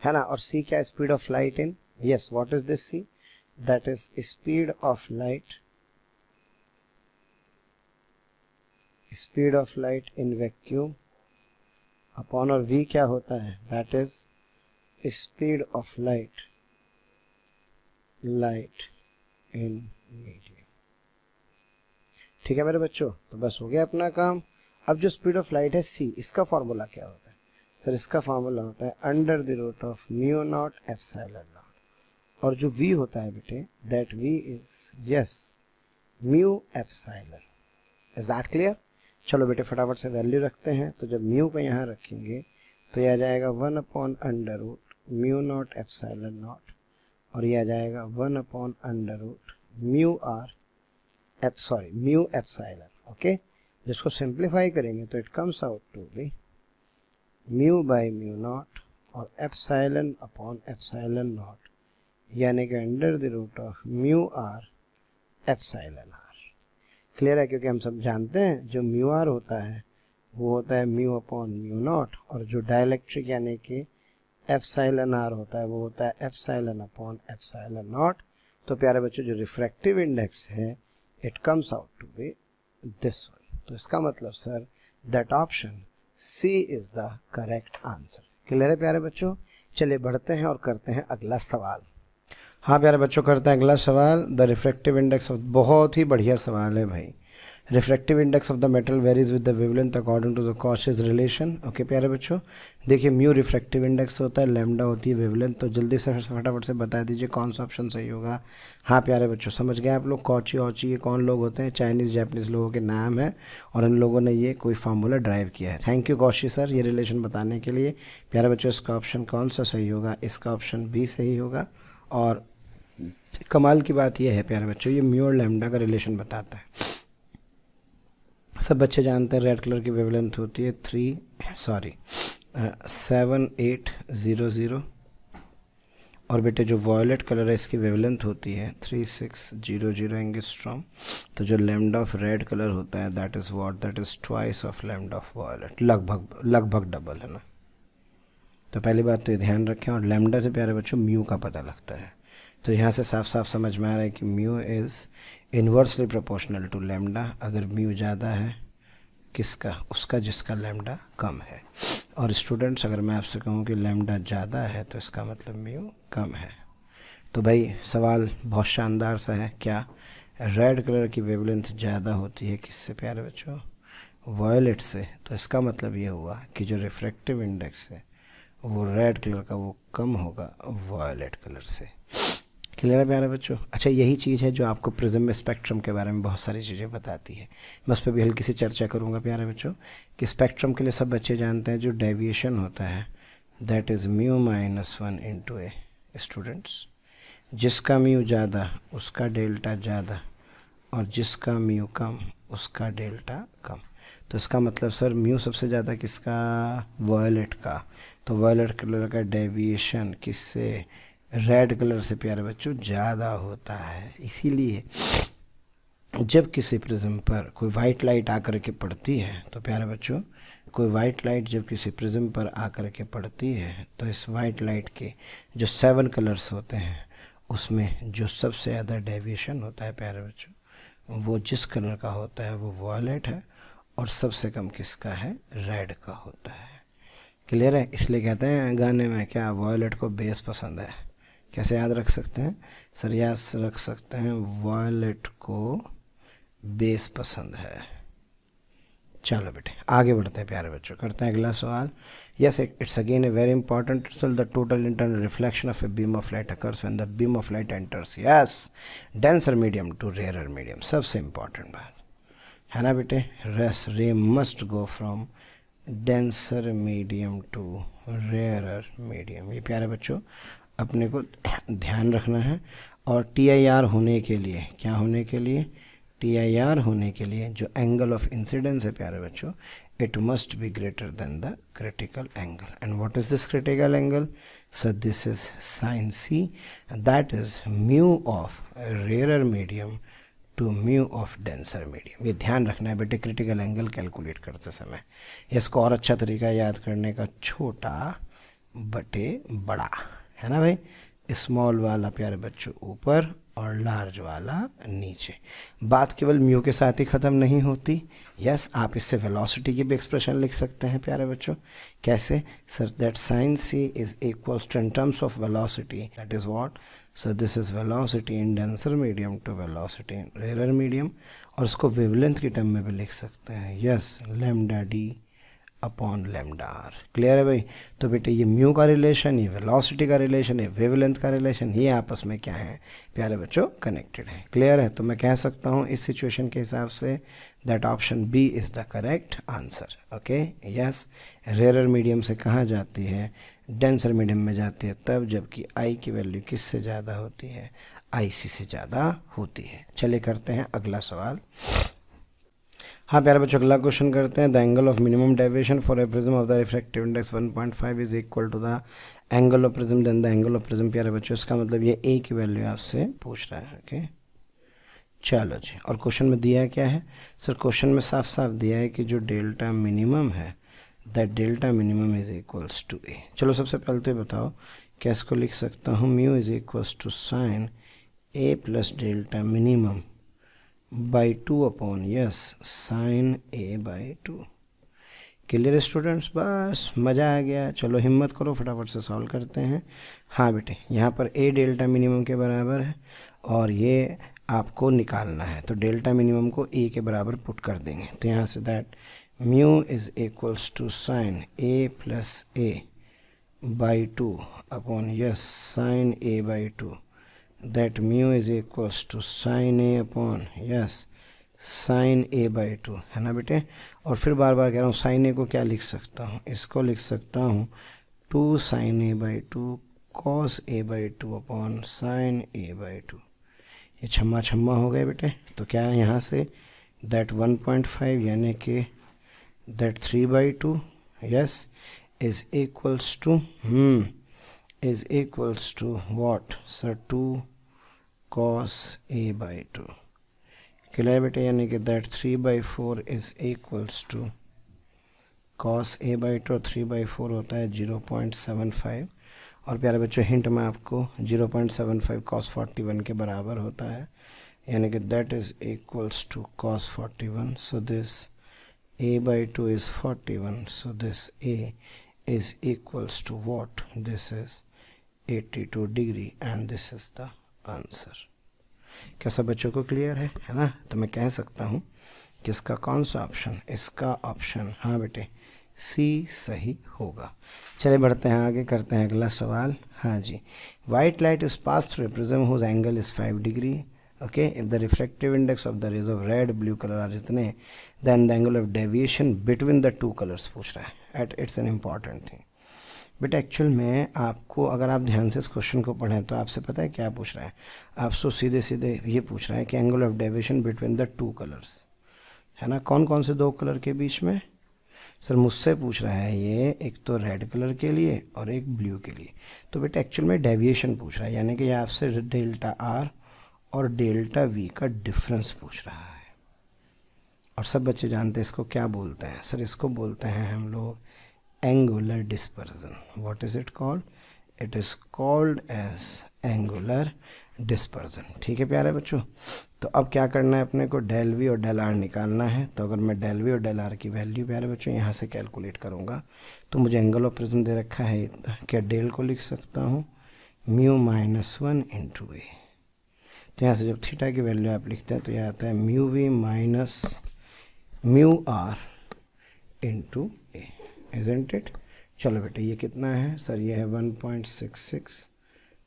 है ना, और c क्या, speed of light in, yes, what is this c, that is speed of light, speed of light in vacuum upon, और v क्या होता है, that is speed of light in medium. ठीक है मेरे बच्चों, तो बस हो गया अपना काम। अब जो स्पीड ऑफ लाइट है c, इसका फॉर्मूला क्या होता है सर? इसका फॉर्मूला होता है under the root of mu not epsilon not, और जो v होता है बेटे, that v is, yes, mu epsilon. Is that clear? चलो बेटे फटाफट से वैल्यू रखते हैं। तो जब म्यू को यहाँ रखेंगे तो यह आ जाएगा 1 upon under root mu not epsilon not, और यह आ जाएगा 1 upon under root mu R mu epsilon. Okay, जिसको सिंप्लीफाई करेंगे तो it comes out to be mu by mu not और एप्सिलॉन अपॉन एप्सिलॉन नॉट, यानी कि under the root of mu R epsilon R. Clear है? क्योंकि हम सब जानते हैं जो म्यू आर होता है वो होता है म्यू अपॉन म्यू नॉट, और जो डाइलेक्ट्रिक यानी कि एप्सिलॉन आर होता है वो होता है एप्सिलॉन अपॉन एप्सिलॉन नॉट। तो प्यारे बच्चों, जो रिफ्रैक्टिव इंडेक्स है it comes out to be this one. तो इसका मतलब sir that option C is the correct answer. Clear है प्यारे बच्चों? चलिए बढ़ते हैं और करते हैं अगला सवाल। हाँ प्यारे बच्चों, करते हैं अगला सवाल। द रिफ्रैक्टिव इंडेक्स ऑफ, बहुत ही बढ़िया सवाल है भाई। Refractive index of the metal varies with the wavelength according to the Cauchy's relation. Okay प्यारे बच्चों, देखिए म्यू रिफ्रैक्टिव इंडेक्स होता है, लैम्डा होती है वेवलेंथ। तो जल्दी से फटाफट से बता दीजिए कौन सा ऑप्शन सही होगा। हाँ प्यारे बच्चों, समझ गए आप लोग? कॉची ऑची ये कौन लोग होते हैं? चाइनीज़ जापानीज़ लोगों के नाम है, और इन लोगों ने ये कोई फार्मूला ड्राइव किया है। थैंक यू कौशी सर ये रिलेशन बताने के लिए। प्यारे बच्चों, इसका ऑप्शन कौन सा सही होगा? इसका ऑप्शन बी सही होगा। और कमाल की बात यह है प्यारे बच्चों, ये म्यू और लैम्डा का रिलेशन बताता है। सब बच्चे जानते हैं रेड कलर की वेवलेंथ होती है 7800, और बेटे जो वॉयलेट कलर है इसकी वेवलेंथ होती है 3600 एंगस्ट्रॉम। तो जो लैम्डा ऑफ रेड कलर होता है that is what, that is twice of lambda of violet, लगभग डबल, है ना। तो पहली बात तो ये ध्यान रखें। और लैम्डा से प्यारे बच्चों म्यू का पता लगता है। तो यहाँ से साफ साफ समझ में आ रहा है कि mu is inversely proportional to lambda. अगर म्यू ज़्यादा है किसका? उसका जिसका लैम्डा कम है। और स्टूडेंट्स, अगर मैं आपसे कहूँ कि लैम्डा ज़्यादा है तो इसका मतलब म्यू कम है। तो भाई सवाल बहुत शानदार सा है। क्या रेड कलर की वेवलेंथ ज़्यादा होती है किससे प्यारे बच्चों? वॉयलेट से। तो इसका मतलब ये हुआ कि जो रिफ्रैक्टिव इंडेक्स है वो रेड कलर का वो कम होगा वायलेट कलर से। क्लियर है प्यारे बच्चों? अच्छा, यही चीज़ है जो आपको प्रिज्म में स्पेक्ट्रम के बारे में बहुत सारी चीज़ें बताती है। मैं उस पर भी हल्की सी चर्चा करूँगा प्यारे बच्चों कि स्पेक्ट्रम के लिए सब बच्चे जानते हैं जो डेविएशन होता है that is μ-1 into A. Students, जिसका म्यू ज़्यादा उसका डेल्टा ज़्यादा और जिसका म्यू कम उसका डेल्टा कम। तो इसका मतलब सर म्यू सबसे ज़्यादा किसका? वायलेट का। तो वायलेट कलर का डेविएशन किससे? रेड कलर से प्यारे बच्चों ज़्यादा होता है। इसीलिए जब किसी प्रिज्म पर कोई वाइट लाइट आकर के पड़ती है तो प्यारे बच्चों, कोई वाइट लाइट जब किसी प्रिज्म पर आकर के पड़ती है तो इस वाइट लाइट के जो 7 कलर्स होते हैं उसमें जो सबसे ज़्यादा डेविएशन होता है प्यारे बच्चों, वो जिस कलर का होता है वो वायलेट है और सबसे कम किसका है? रेड का होता है। क्लियर है? इसलिए कहते हैं गाने में क्या, वायलेट को बेस पसंद है। कैसे याद रख सकते हैं सर? याद रख सकते हैं वायलेट को बेस पसंद है। चलो बेटे आगे बढ़ते हैं प्यारे बच्चों, करते हैं अगला सवाल। Yes, it's again a very important result. The total internal reflection of a beam of light occurs when the beam of light enters yes denser medium to rare medium. सबसे इंपॉर्टेंट बात है ना बेटे, ray must go from denser medium to rare medium. ये प्यारे बच्चों अपने को ध्यान रखना है। और TIR होने के लिए, क्या होने के लिए? TIR होने के लिए जो एंगल ऑफ इंसिडेंस है प्यारे बच्चों, it must be greater than the critical angle. And what is this critical angle? So this is sine C, that is mu of rare medium to mu of denser medium. ये ध्यान रखना है बेटे critical angle calculate करते समय। इसको और अच्छा तरीका याद करने का, छोटा बटे बड़ा, है ना भाई? स्मॉल वाला प्यारे बच्चों ऊपर और लार्ज वाला नीचे। बात केवल म्यू के साथ ही ख़त्म नहीं होती। यस, आप इससे वेलोसिटी की भी एक्सप्रेशन लिख सकते हैं प्यारे बच्चों। कैसे sir? That sine C is equals to in terms of velocity, that is what? So this is velocity in denser medium to velocity in rare medium. और उसको वेवलेंथ की टर्म में भी लिख सकते हैं। Yes, lambda D upon lambda R। Clear है भाई? तो बेटे ये म्यू का रिलेशन, ये वेलोसिटी का रिलेशन, ये वेवलेंथ का रिलेशन, ये आपस में क्या है प्यारे बच्चों? कनेक्टेड है। क्लियर है? तो मैं कह सकता हूँ इस सिचुएशन के हिसाब से that option B is the correct answer. Okay, yes. Rare medium से कहाँ जाती है? डेंसर मीडियम में जाती है तब जबकि I की वैल्यू किससे ज़्यादा होती है? IC से ज़्यादा होती है। चलिए करते हैं अगला सवाल। हाँ प्यारे बच्चों, अगला क्वेश्चन करते हैं। The angle of minimum deviation for a prism of the refractive index 1.5 is equal to the angle of prism then the angle of prism. प्यारे बच्चों इसका मतलब ये A की वैल्यू आपसे पूछ रहा है। ओके, चलो जी। और क्वेश्चन में दिया है क्या है सर? क्वेश्चन में साफ साफ दिया है कि जो डेल्टा मिनिमम है that delta minimum is equals to A। चलो सबसे पहले तो बताओ क्या इसको लिख सकता हूँ? Mu is equals to sine A plus delta minimum by 2 upon yes sine A by 2। Clear students? बस मज़ा आ गया। चलो हिम्मत करो, फटाफट से सॉल्व करते हैं। हाँ बेटे, यहाँ पर A डेल्टा मिनिमम के बराबर है और ये आपको निकालना है, तो डेल्टा मिनिमम को A के बराबर पुट कर देंगे। तो यहाँ से that mu is equals to sine A plus A by 2 upon yes sine A by 2, that mu is equals to sin A upon yes sin A by 2, है ना बेटे? और फिर बार बार कह रहा हूँ sin A को क्या लिख सकता हूँ? इसको लिख सकता हूँ 2 sin A by 2 cos A by 2 upon sin A by 2। ये छम्मा छम्मा हो गए बेटे। तो क्या है यहाँ से that 1.5 यानी कि that 3 by 2 yes is equals to is equals to what sir? 2 cos A by 2। Clear बेटे? यानी कि that 3 by 4 is equals to cos A by 2 और 3 by 4 होता है 0.75। और प्यारे बच्चों हिंट में आपको 0.75 cos 41 के बराबर होता है, यानी कि that is equals to cos 41। So this A by 2 is 41, so this A is equals to what? This is 82 degree and this is the answer. क्या सब बच्चों को क्लियर है ना? तो मैं कह सकता हूँ कि इसका कौन सा ऑप्शन? इसका ऑप्शन हाँ बेटे सी सही होगा। चलिए बढ़ते हैं आगे, करते हैं अगला सवाल। हाँ जी, white light is pass through a prism whose angle is 5 degree. Okay, if the refractive index of the rays of red blue colour are इतने, then the angle of deviation between the two colours पूछ रहा है। At its an important thing. But actual में आपको, अगर आप ध्यान से इस क्वेश्चन को पढ़ें तो आपसे पता है क्या पूछ रहा है, आपसे सीधे सीधे ये पूछ रहा है कि angle of deviation between the two colours, है ना। कौन कौन से दो कलर के बीच में? सर मुझसे पूछ रहा है ये, एक तो रेड कलर के लिए और एक ब्लू के लिए। तो बेटा एक्चुअल में डेविएशन पूछ रहा है, यानी कि ये आपसे डेल्टा आर और डेल्टा वी का डिफरेंस पूछ रहा है। और सब बच्चे जानते हैं इसको क्या बोलते हैं? सर इसको बोलते हैं हम लोग angular dispersion. What is it called? It is called as angular dispersion. ठीक है प्यारे बच्चों, तो अब क्या करना है अपने को, डेल वी और डेल आर निकालना है। तो अगर मैं डेल वी और डेल आर की वैल्यू प्यारे बच्चों यहाँ से कैलकुलेट करूँगा तो मुझे एंगल ऑफ प्रिज्म दे रखा है, क्या डेल को लिख सकता हूँ म्यू -1 इंटू ए। तो यहाँ से जब थीटा की वैल्यू आप लिखते हैं तो यह आता है mu V minus mu R into A, isn't it. चलो बेटा ये कितना है? सर ये है 1.66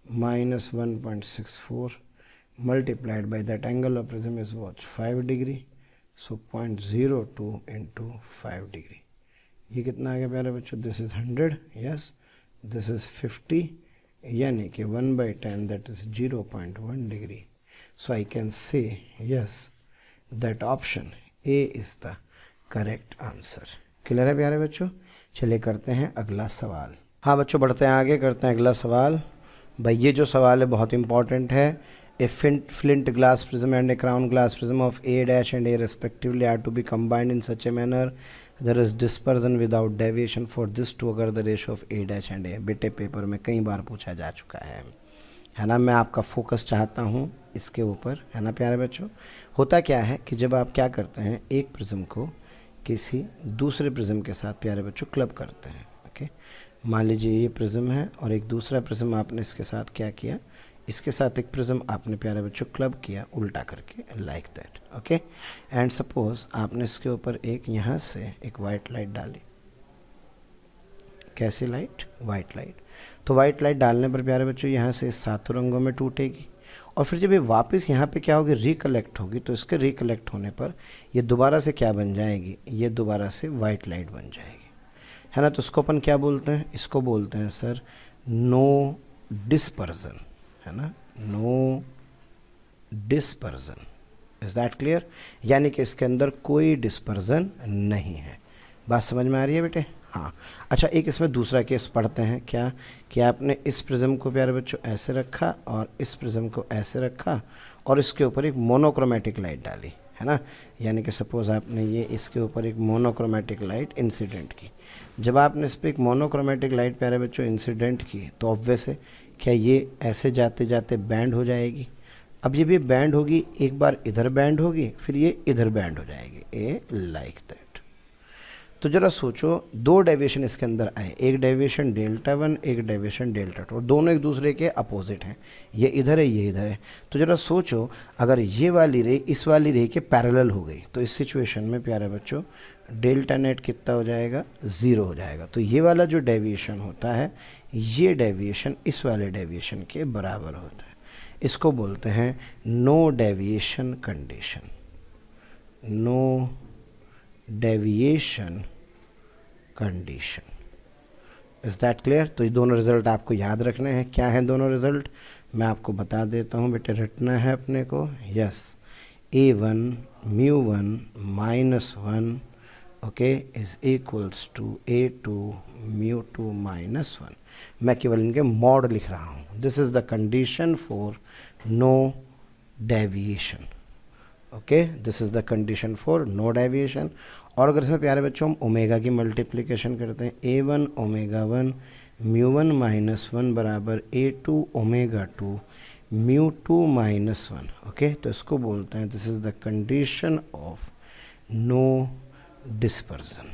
minus 1.64 multiplied by that angle of prism is what? 5 degree. So 0.02 into 5 degree. ये कितना आ गया प्यारे बच्चों? This is 100. Yes. This is 50. यानी कि 1/10 that is 0.1 degree. So I can say yes, that option A is the correct answer. Clear है प्यारे बच्चों? चलिए करते हैं अगला सवाल। हाँ बच्चों बढ़ते हैं आगे, करते हैं अगला सवाल। भाई ये जो सवाल है बहुत इंपॉर्टेंट है। A flint glass prism and a crown glass prism of A dash and A respectively are to be combined in such a manner there is dispersion without deviation for this two अगर the ratio of A dash and A. बेटे paper में कई बार पूछा जा चुका है ना। मैं आपका फोकस चाहता हूँ इसके ऊपर, है ना प्यारे बच्चों। होता क्या है कि जब आप क्या करते हैं, एक प्रिज्म को किसी दूसरे प्रिज्म के साथ प्यारे बच्चों क्लब करते हैं। ओके, मान लीजिए ये प्रिज्म है और एक दूसरा प्रिज्म आपने इसके साथ क्या किया, इसके साथ एक प्रिज्म आपने प्यारे बच्चों क्लब किया उल्टा करके, like that. Okay, and suppose आपने इसके ऊपर एक यहाँ से एक वाइट लाइट डाली। कैसी लाइट? White light. तो वाइट लाइट डालने पर प्यारे बच्चों यहाँ से सातों रंगों में टूटेगी और फिर जब ये वापस यहाँ पे क्या होगी, रिकलेक्ट होगी। तो इसके रिकलेक्ट होने पर ये दोबारा से क्या बन जाएगी, ये दोबारा से वाइट लाइट बन जाएगी, है ना। तो इसको अपन क्या बोलते हैं? इसको बोलते हैं सर नो डिस्पर्जन, है ना, no dispersion. Is that clear? यानी कि इसके अंदर कोई डिस्पर्जन नहीं है। बात समझ में आ रही है बेटे? हाँ। अच्छा, एक इसमें दूसरा केस पढ़ते हैं। क्या कि आपने इस प्रिज्म को प्यारे बच्चों ऐसे रखा और इस प्रिज्म को ऐसे रखा और इसके ऊपर एक मोनोक्रोमेटिक लाइट डाली, है ना। यानी कि सपोज आपने ये इसके ऊपर एक मोनोक्रोमेटिक लाइट इंसिडेंट की। जब आपने इस पर एक मोनोक्रोमेटिक लाइट प्यारे बच्चों इंसिडेंट की तो ऑब्वियस है क्या ये ऐसे जाते जाते बैंड हो जाएगी। अब जब ये बैंड होगी, एक बार इधर बैंड होगी फिर ये इधर बैंड हो जाएगी, ए लाइक दैट। तो जरा सोचो, दो डेविएशन इसके अंदर आए, एक डेविएशन डेल्टा 1, एक डेविएशन डेल्टा 2, दोनों एक दूसरे के अपोजिट हैं। ये इधर है, ये इधर है। तो जरा सोचो अगर ये वाली रे इस वाली रे के पैरेलल हो गई तो इस सिचुएशन में प्यारे बच्चों डेल्टा नेट कितना हो जाएगा? 0 हो जाएगा। तो ये वाला जो डेविएशन होता है, ये डेविएशन इस वाले डेविएशन के बराबर होता है। इसको बोलते हैं no deviation condition, no deviation condition. Is that clear? तो ये दोनों रिजल्ट आपको याद रखने हैं। क्या है दोनों रिजल्ट? मैं आपको बता देता हूँ बेटे, रटना है अपने को। Yes, A1 μ1 -1 okay is equals to A2 μ2 -1। मैं केवल इनके मॉड लिख रहा हूँ। This is the condition for no deviation. Okay, this is the condition for no deviation. और अगर इसमें प्यारे बच्चों हम ओमेगा की मल्टीप्लिकेशन करते हैं, A1 ω1 μ1 -1 बराबर A2 ω2 μ2 -1। ओके, तो इसको बोलते हैं this is the condition of no dispersion.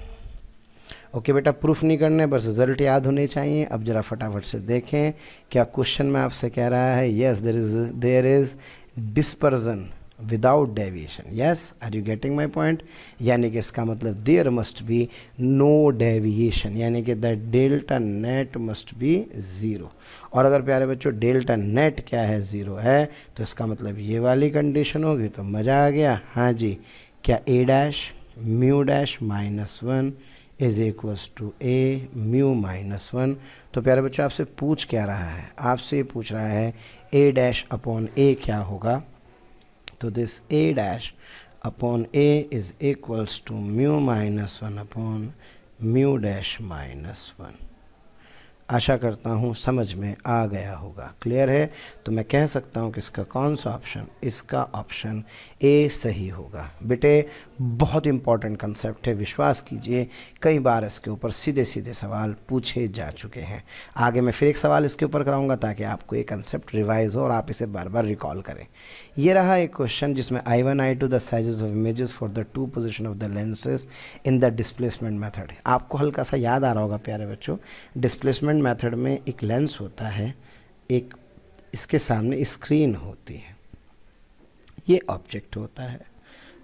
Okay बेटा, प्रूफ नहीं करने, बस रिजल्ट याद होने चाहिए। अब जरा फटाफट से देखें क्या क्वेश्चन में आपसे कह रहा है। Yes, there is dispersion without deviation. Yes, are you getting my point? यानी कि इसका मतलब there must be no deviation, यानी कि that delta net must be zero. और अगर प्यारे बच्चों डेल्टा नेट क्या है, ज़ीरो है, तो इसका मतलब ये वाली कंडीशन होगी। तो मज़ा आ गया। हाँ जी, क्या A dash mu dash minus one is equals to A mu minus one. तो प्यारे बच्चों आपसे पूछ क्या रहा है, आपसे पूछ रहा है ए डैश अपॉन ए क्या होगा। तो this A dash upon A is equals to mu minus one upon mu dash minus one. आशा करता हूँ समझ में आ गया होगा। क्लियर है? तो मैं कह सकता हूँ कि इसका कौन सा ऑप्शन, इसका ऑप्शन ए सही होगा। बेटे बहुत इंपॉर्टेंट कंसेप्ट है, विश्वास कीजिए कई बार इसके ऊपर सीधे सीधे सवाल पूछे जा चुके हैं। आगे मैं फिर एक सवाल इसके ऊपर कराऊंगा ताकि आपको ये कंसेप्ट रिवाइज हो और आप इसे बार बार रिकॉल करें। ये रहा एक क्वेश्चन जिसमें I1 I2 the sizes of images for the two position of the lenses in the displacement method. आपको हल्का सा याद आ रहा होगा प्यारे बच्चों, डिस्प्लेसमेंट मेथड में एक लेंस होता है, एक इसके सामने स्क्रीन होती है, ये ऑब्जेक्ट होता है।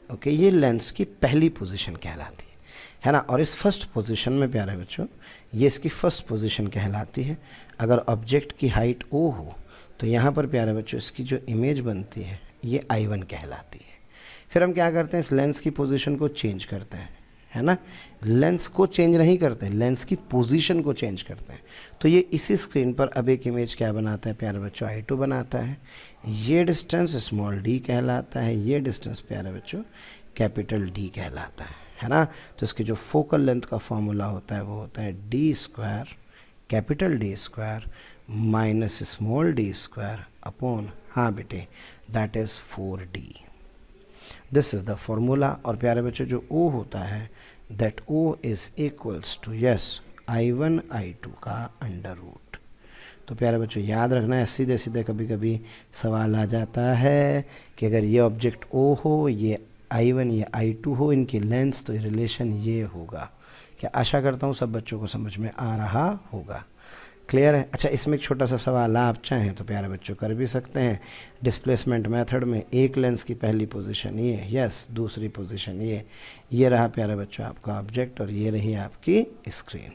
ओके, ये लेंस की पहली पोजीशन कहलाती है ना। और इस फर्स्ट पोजीशन में प्यारे बच्चों ये इसकी फर्स्ट पोजीशन कहलाती है। अगर ऑब्जेक्ट की हाइट ओ हो तो यहाँ पर प्यारे बच्चों इसकी जो इमेज बनती है ये I1 कहलाती है। फिर हम क्या करते हैं, इस लेंस की पोजीशन को चेंज करते हैं, है ना। लेंस को चेंज नहीं करते, लेंस की पोजीशन को चेंज करते हैं। तो ये इसी स्क्रीन पर अब एक इमेज क्या बनाता है प्यारे बच्चों, I2 बनाता है। ये डिस्टेंस स्मॉल d कहलाता है, ये डिस्टेंस प्यारे बच्चों कैपिटल D कहलाता है ना। तो इसकी जो फोकल लेंथ का फॉर्मूला होता है वो होता है d square capital D square minus small d square upon, हाँ बेटे, that is 4d। This is the formula. और प्यारे बच्चों जो O होता है that O is equals to yes I1 I2 का अंडर रूट। तो प्यारे बच्चों याद रखना है, सीधे सीधे कभी कभी सवाल आ जाता है कि अगर ये ऑब्जेक्ट O हो, ये I1 ये I2 हो, इनकी लेंथ, तो रिलेशन ये होगा। क्या आशा करता हूँ सब बच्चों को समझ में आ रहा होगा। क्लियर है? अच्छा, इसमें एक छोटा सा सवाल आप चाहें तो प्यारे बच्चों कर भी सकते हैं। डिस्प्लेसमेंट मेथड में एक लेंस की पहली पोजीशन ये, यस, दूसरी पोजीशन ये रहा प्यारे बच्चों आपका ऑब्जेक्ट और ये रही आपकी स्क्रीन।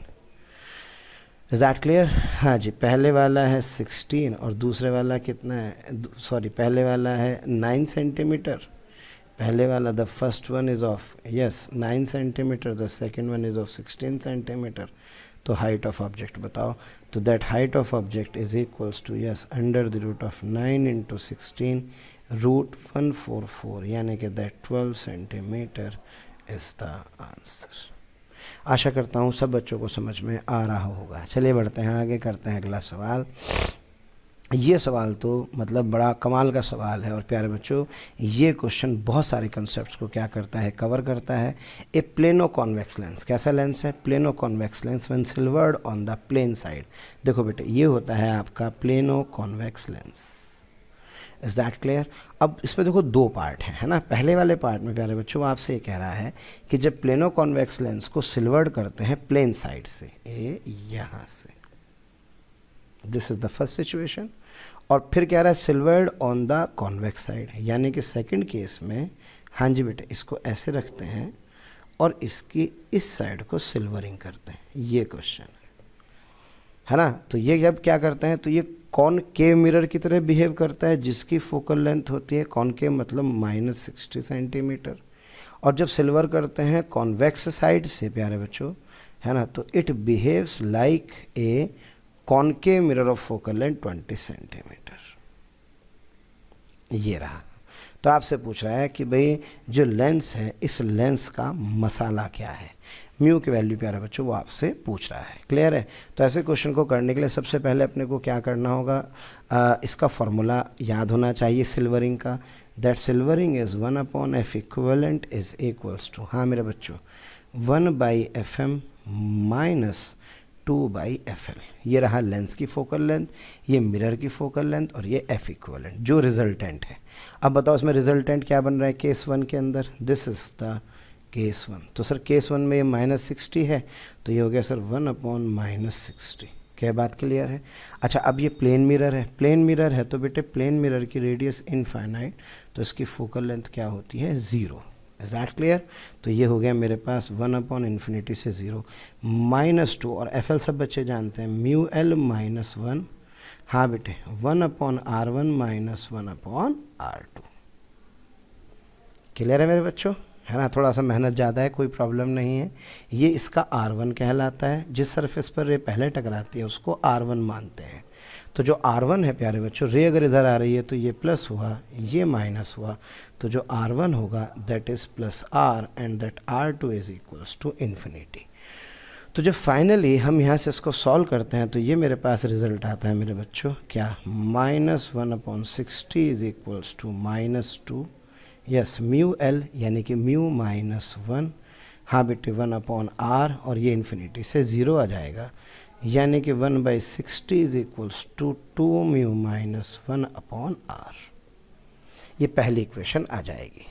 Is that clear? हाँ जी, पहले वाला है 16 और दूसरे वाला कितना है, सॉरी पहले वाला है 9 सेंटीमीटर। पहले वाला the first one is of yes 9 centimetre, the second one is of 16 centimetre. तो हाइट ऑफ ऑब्जेक्ट बताओ। तो that height of object is equals to yes under the root of 9 into 16 root 144, यानी कि that 12 centimetre is the answer. आशा करता हूँ सब बच्चों को समझ में आ रहा होगा। चलिए बढ़ते हैं आगे, करते हैं अगला सवाल। ये सवाल तो मतलब बड़ा कमाल का सवाल है और प्यारे बच्चों ये क्वेश्चन बहुत सारे कॉन्सेप्ट्स को क्या करता है, कवर करता है। ए प्लेनो कॉन्वेक्स लेंस, कैसा लेंस है, plano convex lens when silvered on the plane side. देखो बेटे ये होता है आपका plano convex lens. Is that clear? अब इसमें देखो दो पार्ट हैं, है ना। पहले वाले पार्ट में प्यारे बच्चों आपसे ये कह रहा है कि जब प्लेनो कॉन्वेक्स लेंस को सिल्वर्ड करते हैं प्लेन साइड से, ये यहाँ से, this is the first situation. और फिर कह रहा है silvered on the convex side, यानी कि सेकंड केस में, हाँ जी बेटे, इसको ऐसे रखते हैं और इसकी इस साइड को सिल्वरिंग करते हैं। ये क्वेश्चन है ना। तो ये जब क्या करते हैं तो ये कॉनकेव मिरर की तरह बिहेव करता है जिसकी फोकल लेंथ होती है कॉनकेव मतलब -60 सेंटीमीटर। और जब सिल्वर करते हैं कॉन्वेक्स साइड से प्यारे बच्चों, है ना, तो it behaves like a concave mirror of focal length 20 centimetre. ये रहा। तो आपसे पूछ रहा है कि भाई जो लेंस है इस लेंस का मसाला क्या है, म्यू की वैल्यू प्यारे बच्चों वो आपसे पूछ रहा है। क्लियर है? तो ऐसे क्वेश्चन को करने के लिए सबसे पहले अपने को क्या करना होगा, इसका फॉर्मूला याद होना चाहिए सिल्वरिंग का। That silvering is 1/f equivalent is equals to, हाँ मेरे बच्चों, 1/fm माइनस 2/fl। ये रहा लेंस की फोकल लेंथ, ये मिरर की फोकल लेंथ और ये f इक्विवेलेंट जो रिजल्टेंट है। अब बताओ इसमें रिजल्टेंट क्या बन रहा है केस 1 के अंदर, दिस इज द केस 1। तो सर केस 1 में ये -60 है तो ये हो गया सर 1/-60। क्या बात क्लियर है? अच्छा, अब ये प्लेन मिरर है, प्लेन मिरर है तो बेटे प्लेन मिरर की रेडियस इनफाइनाइट, तो इसकी फोकल लेंथ क्या होती है? 0। Is that clear? तो ये हो गया मेरे पास 1/∞ से 0 -2, और एफ एल सब बच्चे जानते हैं, म्यू एल -1, हाँ बेटे 1/r1 - 1/r2। क्लियर है मेरे बच्चों? है ना, थोड़ा सा मेहनत ज़्यादा है, कोई प्रॉब्लम नहीं है। ये इसका R1 कहलाता है, जिस सरफेस पर रे पहले टकराती है उसको R1 मानते हैं। तो जो R1 है प्यारे बच्चों, रे अगर इधर आ रही है तो ये प्लस हुआ, ये माइनस हुआ, तो जो R1 होगा that is +R and that R2 is equals to infinity. तो जब फाइनली हम यहाँ से इसको सॉल्व करते हैं तो ये मेरे पास रिजल्ट आता है मेरे बच्चों, क्या? -1/60 is equals to -2, yes mu L यानी कि म्यू -1, हाँ बेटे 1/r, और ये इन्फिनिटी से 0 आ जाएगा, यानी कि 1/60 is equals to 2 mu -1/r। ये पहली इक्वेशन आ जाएगी।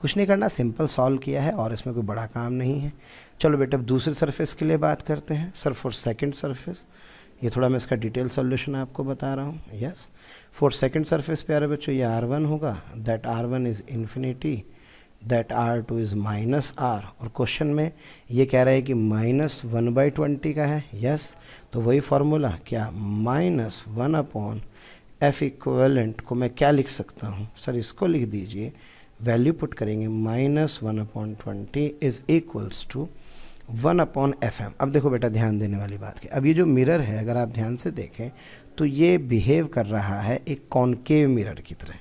कुछ नहीं करना, सिंपल सॉल्व किया है और इसमें कोई बड़ा काम नहीं है। चलो बेटा अब दूसरे सरफेस के लिए बात करते हैं। सर फॉर सेकंड सरफेस, ये थोड़ा मैं इसका डिटेल सॉल्यूशन आपको बता रहा हूँ। यस, फॉर सेकंड सरफेस प्यारे बच्चों ये R1 होगा, that R1 is infinity, that R2 is -R, और क्वेश्चन में ये कह रहा है कि -1/20 का है। यस, तो वही फार्मूला क्या, -1/F इक्वलेंट को मैं क्या लिख सकता हूँ? सर इसको लिख दीजिए, वैल्यू पुट करेंगे, -1/20 इज़ इक्वल्स टू 1/FM। अब देखो बेटा ध्यान देने वाली बात है, अब ये जो मिरर है अगर आप ध्यान से देखें तो ये बिहेव कर रहा है एक कॉनकेव मिरर की तरह।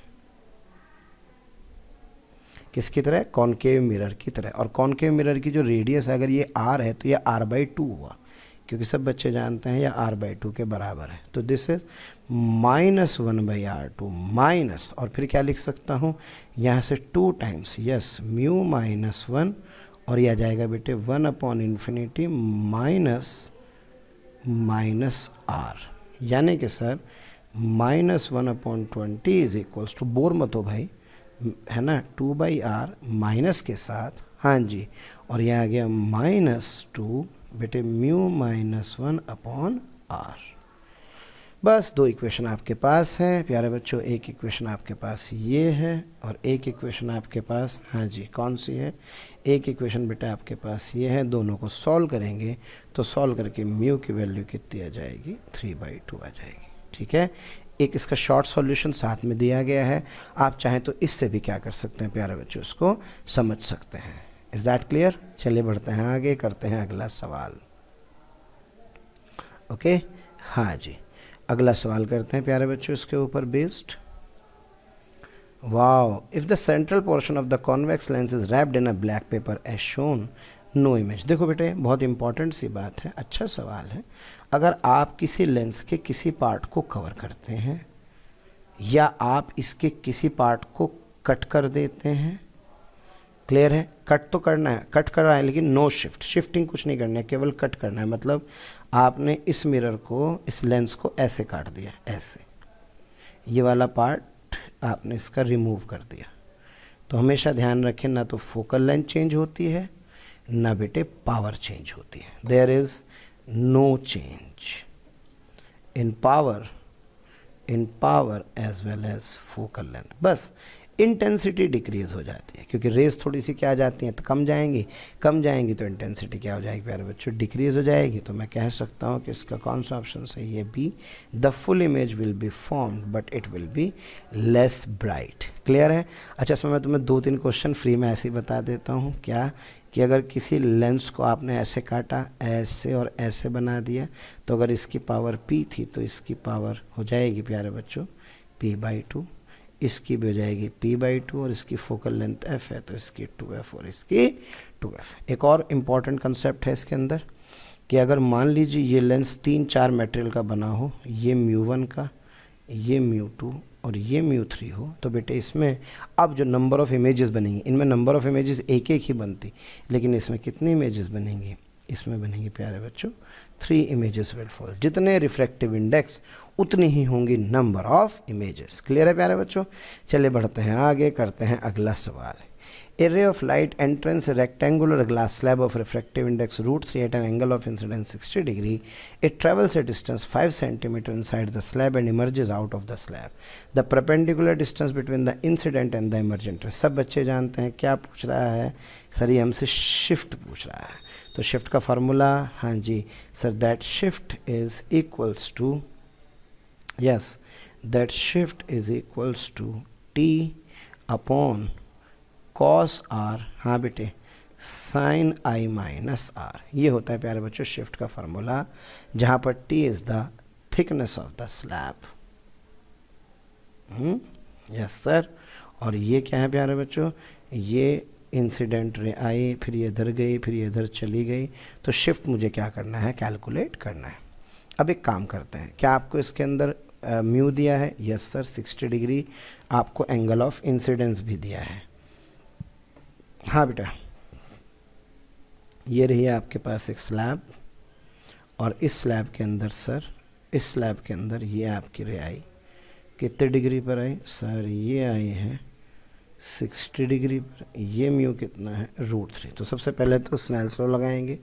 किसकी तरह? कॉनकेव मिरर की तरह। और कॉनकेव मिरर की जो रेडियस है अगर ये R है तो ये R/2 हुआ, क्योंकि सब बच्चे जानते हैं ये R/2 के बराबर है। तो दिस इज -1/R2 माइनस, और फिर क्या लिख सकता हूँ यहाँ से 2 टाइम्स, यस म्यू -1, और यह आ जाएगा बेटे 1/∞ माइनस R, यानी कि sir -1/20 is equals to, bore मत हो भाई, है ना, 2/R माइनस के साथ, हाँ जी, और यह आ गया -2 बेटे म्यू -1/R। बस 2 इक्वेशन आपके पास हैं प्यारे बच्चों। एक इक्वेशन आपके पास ये है और एक इक्वेशन आपके पास, हाँ जी, कौन सी है? एक इक्वेशन बेटा आपके पास ये है। दोनों को सॉल्व करेंगे तो सॉल्व करके म्यू की वैल्यू कितनी आ जाएगी? 3/2 आ जाएगी। ठीक है, एक इसका शॉर्ट सॉल्यूशन साथ में दिया गया है, आप चाहें तो इससे भी क्या कर सकते हैं प्यारे बच्चों, इसको समझ सकते हैं। Is that clear? चलिए बढ़ते हैं आगे, करते हैं अगला सवाल। ओके, हाँ जी, अगला सवाल करते हैं प्यारे बच्चों इसके ऊपर based. Wow, if the central portion of the convex lens is wrapped in a black paper as shown, no image. देखो बेटे बहुत इंपॉर्टेंट सी बात है, अच्छा सवाल है। अगर आप किसी लेंस के किसी पार्ट को कवर करते हैं या आप इसके किसी पार्ट को कट कर देते हैं, क्लियर है, कट तो करना है, कट कर रहा है लेकिन नो शिफ्टिंग कुछ नहीं करना है, केवल कट करना है। मतलब आपने इस मिरर को, इस लेंस को ऐसे काट दिया, ऐसे, ये वाला पार्ट आपने इसका रिमूव कर दिया। तो हमेशा ध्यान रखें, ना तो फोकल लेंथ चेंज होती है ना बेटे पावर चेंज होती है। There is no change in power as well as focal length. बस इंटेंसिटी डिक्रीज हो जाती है, क्योंकि रेस थोड़ी सी क्या जाती हैं तो कम जाएंगी तो इंटेंसिटी क्या हो जाएगी प्यारे बच्चों? डिक्रीज हो जाएगी। तो मैं कह सकता हूँ कि इसका कौन सा ऑप्शन सही है? B, the full image will be formed but it will be less bright. Clear है? अच्छा, इसमें मैं तुम्हें 2-3 क्वेश्चन फ्री में ऐसे ही बता देता हूँ। क्या कि अगर किसी लेंस को आपने ऐसे काटा, ऐसे और ऐसे बना दिया, तो अगर इसकी पावर P थी तो इसकी पावर हो जाएगी प्यारे बच्चों P/2, इसकी भी हो जाएगी P/2, और इसकी फोकल लेंथ F है तो इसकी 2F और इसकी 2F। एक और इम्पॉर्टेंट कंसेप्ट है इसके अंदर कि अगर मान लीजिए ये लेंस 3-4 मटेरियल का बना हो, ये μ1 का, ये μ2 और ये μ3 हो, तो बेटे इसमें अब जो नंबर ऑफ़ इमेजेस बनेंगी, इनमें नंबर ऑफ़ इमेजेस एक ही बनती, लेकिन इसमें कितनी इमेजेस बनेंगी? इसमें बनेंगी प्यारे बच्चों 3 इमेजेस विल फॉल। जितने रिफ्रैक्टिव इंडेक्स उतनी ही होंगी नंबर ऑफ इमेजेस। क्लियर है प्यारे बच्चों? चलिए बढ़ते हैं आगे, करते हैं अगला सवाल। A ray of light enters a rectangular glass slab of refractive index √3 at an angle of incidence 60 degree. It travels a distance 5 centimeter inside the slab and emerges out of the slab. The perpendicular distance between the incident and the emergent ray. सब बच्चे जानते हैं क्या पूछ रहा है sir, ये हमसे शिफ्ट पूछ रहा है. तो शिफ्ट का फार्मूला, हाँ जी sir, that shift is equals to, yes, that shift is equals to T upon cos R, हाँ बेटे, साइन आई माइनस आर. ये होता है प्यारे बच्चों शिफ्ट का फार्मूला, जहाँ पर T is the thickness of the slab. Yes sir. और ये क्या है प्यारे बच्चों, ये इंसिडेंट रे आई, फिर ये इधर गई, फिर ये इधर चली गई. तो शिफ्ट मुझे क्या करना है, कैलकुलेट करना है. अब एक काम करते हैं, क्या आपको इसके अंदर म्यू दिया है? Yes sir, 60 degree. आपको एंगल ऑफ इंसिडेंस भी दिया है. हाँ बेटा, ये रही आपके पास एक स्लैब, और इस स्लैब के अंदर सर, इस स्लैब के अंदर ये आपकी रे आई कितने डिग्री पर आई सर? ये आई है 60 डिग्री पर. ये म्यू कितना है? √3. तो सबसे पहले तो स्नेल्स लॉ लगाएंगे.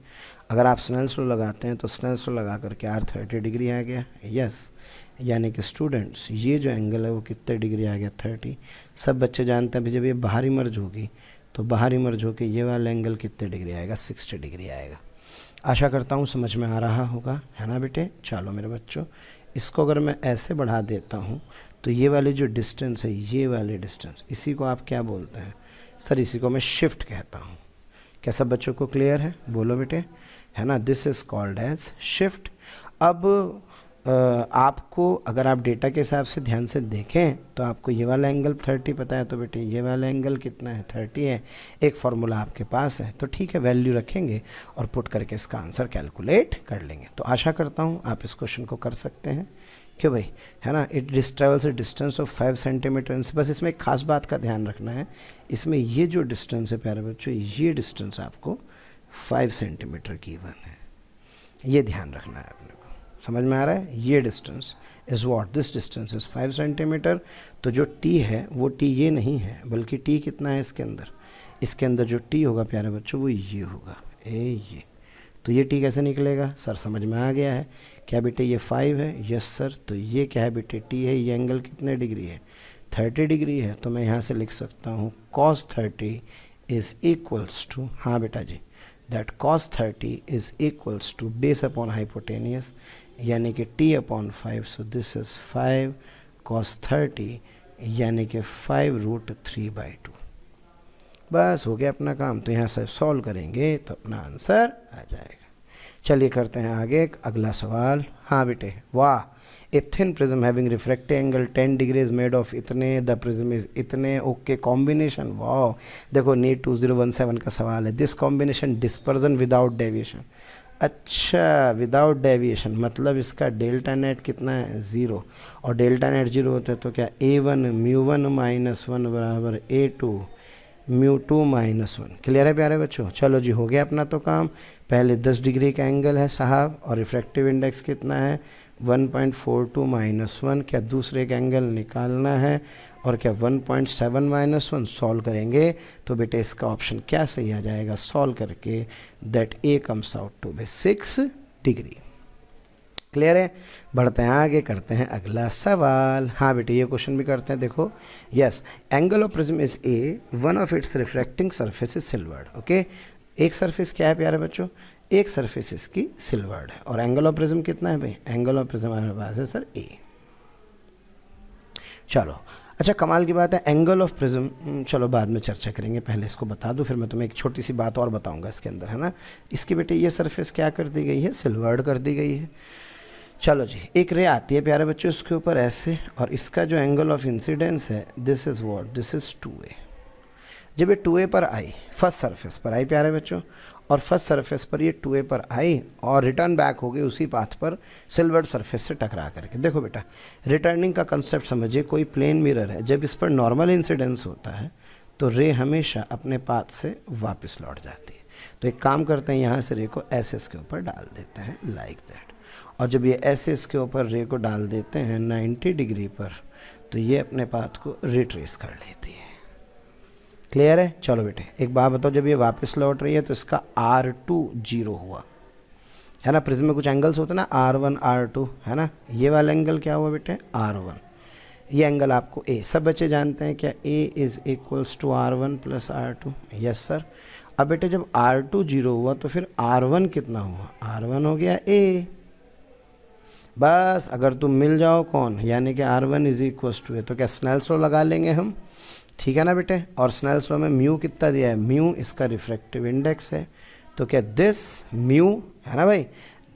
अगर आप स्नेल्स लॉ लगाते हैं तो स्नेल्स लॉ लगा करके आर 30 डिग्री आ गया. यस, यानी कि स्टूडेंट्स ये जो एंगल है वो कितने डिग्री आ गया? 30. सब बच्चे जानते हैं जब ये बाहरी मर्ज होगी तो बाहरी मर्ज होकर ये वाला एंगल कितने डिग्री आएगा? 60 डिग्री आएगा. आशा करता हूँ समझ में आ रहा होगा, है ना बेटे? चलो मेरे बच्चों, इसको अगर मैं ऐसे बढ़ा देता हूँ तो ये वाली जो डिस्टेंस है, ये वाली डिस्टेंस, इसी को आप क्या बोलते हैं सर? इसी को मैं शिफ्ट कहता हूँ. क्या सब बच्चों को क्लियर है? बोलो बेटे, है ना? This is called as shift. अब आपको अगर आप डेटा के हिसाब से ध्यान से देखें तो आपको ये वाला एंगल 30 पता है, तो बेटे ये वाला एंगल कितना है? 30 है. एक फार्मूला आपके पास है, तो ठीक है, वैल्यू रखेंगे और पुट करके इसका आंसर कैलकुलेट कर लेंगे. तो आशा करता हूँ आप इस क्वेश्चन को कर सकते हैं. क्यों भाई, है ना? It travels A distance of 5 centimetre. बस इसमें एक खास बात का ध्यान रखना है, इसमें ये जो डिस्टेंस है प्यारे बच्चों, ये डिस्टेंस आपको 5 सेंटीमीटर की गिवन है. ये ध्यान रखना है अपने को. समझ में आ रहा है? ये distance is what, this distance is 5 centimetre. तो जो टी है वो टी ये नहीं है, बल्कि टी कितना है इसके अंदर? इसके अंदर जो टी होगा प्यारे बच्चों वो ये होगा, ये. तो ये टी कैसे निकलेगा सर? समझ में आ गया है क्या बेटे? ये 5 है. Yes sir. तो ये क्या है बेटे? टी है. ये एंगल कितने डिग्री है? 30 डिग्री है. तो मैं यहाँ से लिख सकता हूँ cos 30 इज़ इक्वल्स टू, हाँ बेटा जी, that cos 30 is equals to base upon hypotenuse, यानी कि t upon 5. So this is 5 cos 30, यानी कि 5√3/2. बस हो गया अपना काम. तो यहाँ से सॉल्व करेंगे तो अपना आंसर आ जाएगा. चलिए करते हैं आगे अगला सवाल. हाँ बेटे, वाह. A thin prism having refractive angle 10 degree is made of इतने, द प्रिज्म इज इतने. ओके, कॉम्बिनेशन, वाह. देखो नीट 2017 का सवाल है. This combination dispersion without deviation. अच्छा, विदाउट डेविएशन मतलब इसका डेल्टा नेट कितना है? 0. और डेल्टा नेट 0 होता है तो क्या A1 μ1 - 1 बराबर A2 μ2 - 1. क्लियर है प्यारे बच्चों? चलो जी, हो गया अपना तो काम. पहले 10 डिग्री का एंगल है साहब, और रिफ्रैक्टिव इंडेक्स कितना है? 1.42 - 1. क्या दूसरे का एंगल निकालना है, और क्या 1.7 - 1 सॉल्व करेंगे तो बेटे इसका ऑप्शन क्या सही आ जाएगा सॉल्व करके? That A comes out to be 6 degree. Clear है? बढ़ते हैं आगे, करते हैं अगला सवाल. हाँ बेटे, ये क्वेश्चन भी करते हैं. देखो, yes, angle of prism is a, one of its refracting surface is silvered. Okay, एक सरफेस क्या है प्यारे बच्चों? एक सरफेस इसकी सिल्वर्ड है. और एंगल ऑफ प्रिज्म कितना है भाई? एंगल ऑफ प्रिज्म हमारे पास है सर ए. चलो, अच्छा कमाल की बात है, एंगल ऑफ प्रिज्म चलो बाद में चर्चा करेंगे, पहले इसको बता दूं, फिर मैं तुम्हें एक छोटी सी बात और बताऊंगा इसके अंदर, है ना? इसकी बेटे ये सरफेस क्या कर दी गई है? सिल्वर्ड कर दी गई है. चलो जी, एक रे आती है प्यारे बच्चों इसके ऊपर ऐसे, और इसका जो एंगल ऑफ इंसिडेंस है this is what, this is 2a. जब ये 2a पर आई, फर्स्ट सरफेस पर आई प्यारे बच्चों, और फर्स्ट सरफेस पर ये 2a पर आई और रिटर्न बैक हो गई उसी पाथ पर सिल्वर्ड सरफेस से टकरा करके. देखो बेटा, रिटर्निंग का कंसेप्ट समझिए. कोई प्लेन मिरर है, जब इस पर नॉर्मल इंसिडेंस होता है तो रे हमेशा अपने पाथ से वापस लौट जाती है. तो एक काम करते हैं, यहाँ से रे को ऐसे इसके ऊपर डाल देते हैं लाइक दैट, और जब ये ऐसे इसके ऊपर रे को डाल देते हैं 90 डिग्री पर, तो ये अपने पाथ को रिट्रेस कर लेती है. क्लियर है? चलो बेटे एक बात बताओ, जब ये वापस लौट रही है तो इसका R2 0 हुआ है ना। प्रिज्म में कुछ एंगल्स होते हैं ना, R1 R2 है ना। ये वाला एंगल क्या हुआ बेटे? R1। ये एंगल आपको A, सब बच्चे जानते हैं क्या A is equals to R1 plus R2? Yes sir. अब बेटे जब R2 0 हुआ तो फिर R1 कितना हुआ? R1 हो गया A। बस अगर तुम मिल जाओ कौन, यानी कि R1 is equals to A, तो क्या स्नेल्स लॉ लगा लेंगे हम, ठीक है ना बेटे। और स्नेल्स लॉ में म्यू कितना दिया है? म्यू इसका रिफ्रैक्टिव इंडेक्स है, तो क्या दिस म्यू है ना भाई,